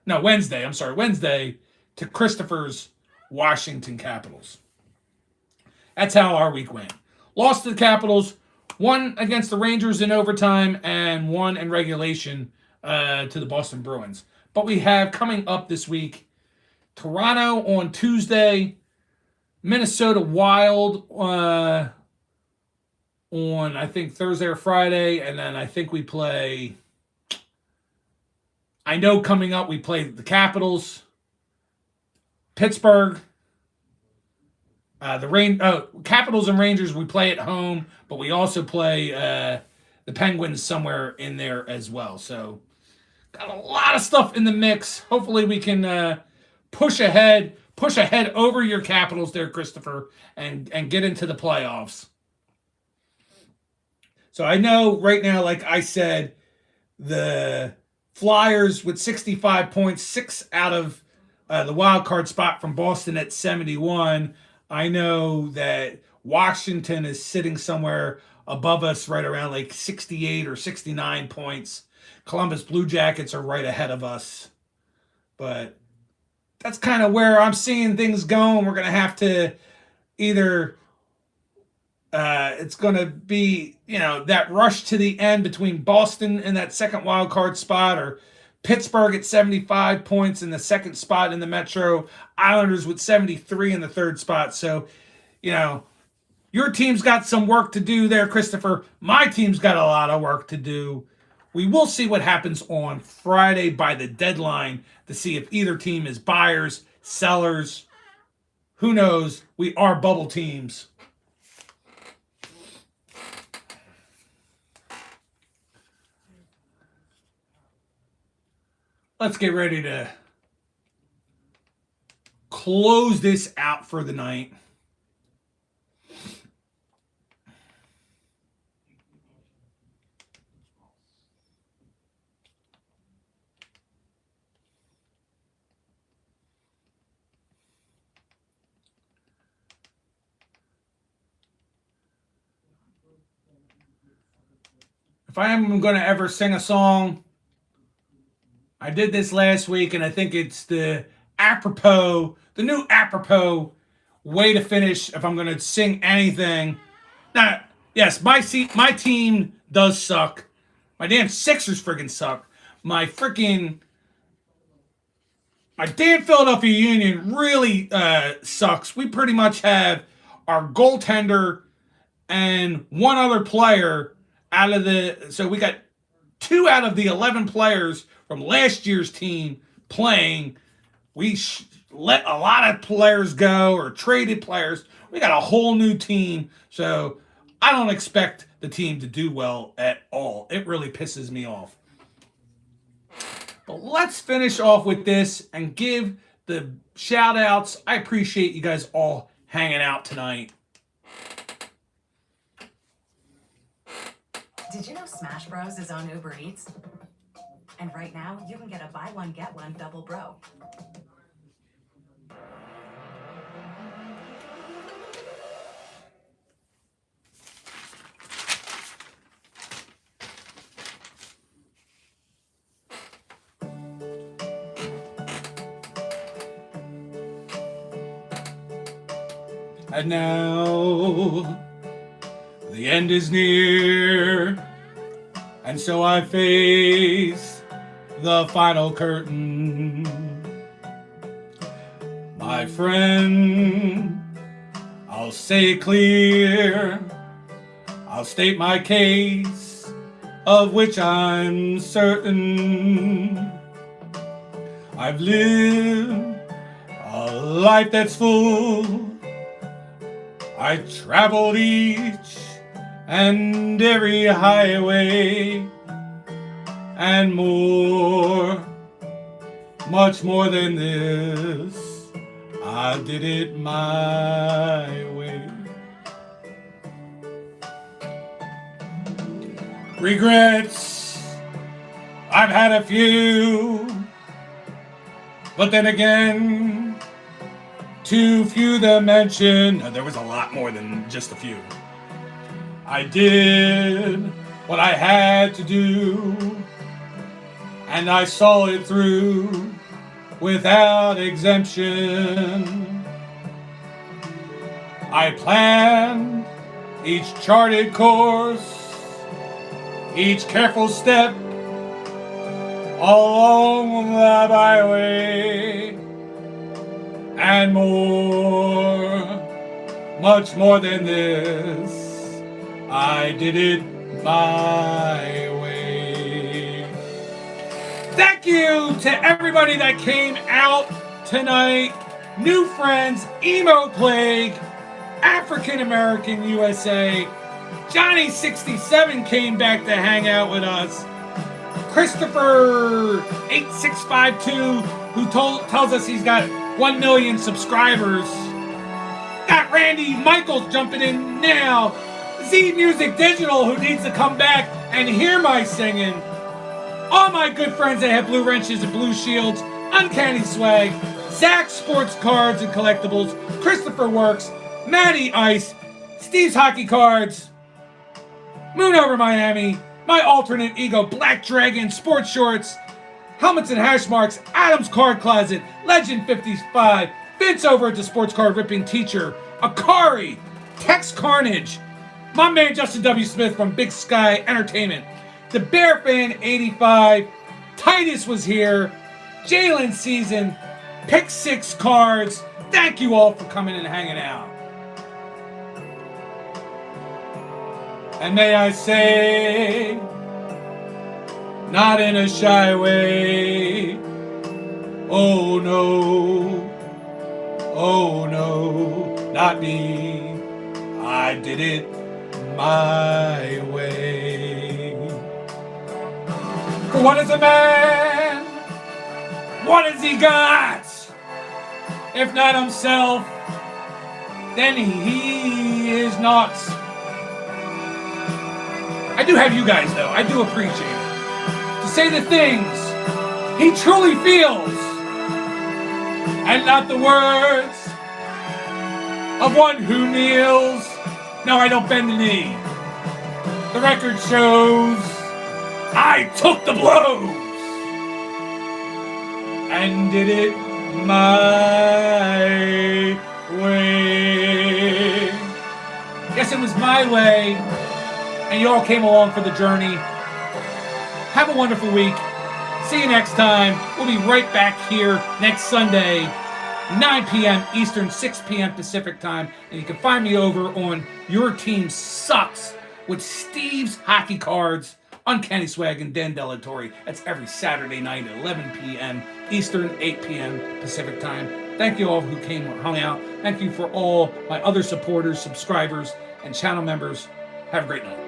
Wednesday to Christopher's Washington Capitals. That's how our week went. Lost to the Capitals, won against the Rangers in overtime, and won in regulation to the Boston Bruins. But we have coming up this week Toronto on Tuesday, Minnesota Wild on, I think, Thursday or Friday, and then I think we play, I know coming up we play the Capitals, Pittsburgh, Capitals and Rangers we play at home, but we also play the Penguins somewhere in there as well. So got a lot of stuff in the mix. Hopefully we can push ahead over your Capitals there, Christopher, and get into the playoffs. So I know right now, like I said, the Flyers with 65 points, 6 out of the wild card spot from Boston at 71. I know that Washington is sitting somewhere above us right around like 68 or 69 points. Columbus Blue Jackets are right ahead of us. But that's kind of where I'm seeing things going. We're going to have to either it's going to be, that rush to the end between Boston in that second wild card spot, or Pittsburgh at 75 points in the second spot in the Metro, Islanders with 73 in the third spot. So, your team's got some work to do there, Christopher. My team's got a lot of work to do. We will see what happens on Friday by the deadline to see if either team is buyers, sellers. Who knows? We are bubble teams. Let's get ready to close this out for the night. If I am going to ever sing a song, I did this last week, and I think it's the new apropos way to finish if I'm going to sing anything. Now, yes, my team does suck. My damn Sixers friggin' suck. My damn Philadelphia Union really sucks. We pretty much have our goaltender and one other player so we got 2 out of the 11 players from last year's team playing. We let a lot of players go or traded players. We got a whole new team. So I don't expect the team to do well at all. It really pisses me off. But let's finish off with this and give the shout outs. I appreciate you guys all hanging out tonight. Did you know Smash Bros is on Uber Eats? And right now, you can get a buy one, get one double bro. And now the end is near, and so I face the final curtain. My friend, I'll say it clear. I'll state my case, of which I'm certain. I've lived a life that's full. I traveled each and every highway and more, much more than this. I did it my way. Regrets, I've had a few, but then again, too few to mention. No, there was a lot more than just a few. I did what I had to do, and I saw it through without exemption. I planned each charted course, each careful step along the byway, and more, much more than this, I did it my way. Thank you to everybody that came out tonight. New friends, Emo Plague, African American USA, Johnny 67 came back to hang out with us. Christopher 8652, who tells us he's got 1 million subscribers. Got Randy Michaels jumping in now. Z Music Digital, who needs to come back and hear my singing. All my good friends that have blue wrenches and blue shields, Uncanny Swag, Zach Sports Cards and Collectibles, Christopher Works, Matty Ice, Steve's Hockey Cards, Moon Over Miami, My Alternate Ego, Black Dragon, Sports Shorts, Helmets and Hash Marks, Adam's Card Closet, Legend 55, Vince over at the Sports Card Ripping Teacher, Akari, Tex Carnage, my man Justin W. Smith from Big Sky Entertainment, The Bear Fan 85, Titus was here, Jalen Season, Pick 6 Cards. Thank you all for coming and hanging out. And may I say, not in a shy way, oh no, not me, I did it my way. For what is a man? What has he got? If not himself, then he is not. I do have you guys, though. I do appreciate it. To say the things he truly feels, and not the words of one who kneels. No, I don't bend the knee. The record shows I took the blows and did it my way. Yes, it was my way. And you all came along for the journey. Have a wonderful week. See you next time. We'll be right back here next Sunday, 9 p.m. Eastern, 6 p.m. Pacific time. And you can find me over on Your Team Sucks with Steve's Hockey Cards, Uncanny Swag, and Dan Delatorre. That's every Saturday night at 11 p.m. Eastern, 8 p.m. Pacific time. Thank you all who came and hung out. Thank you for all my other supporters, subscribers, and channel members. Have a great night.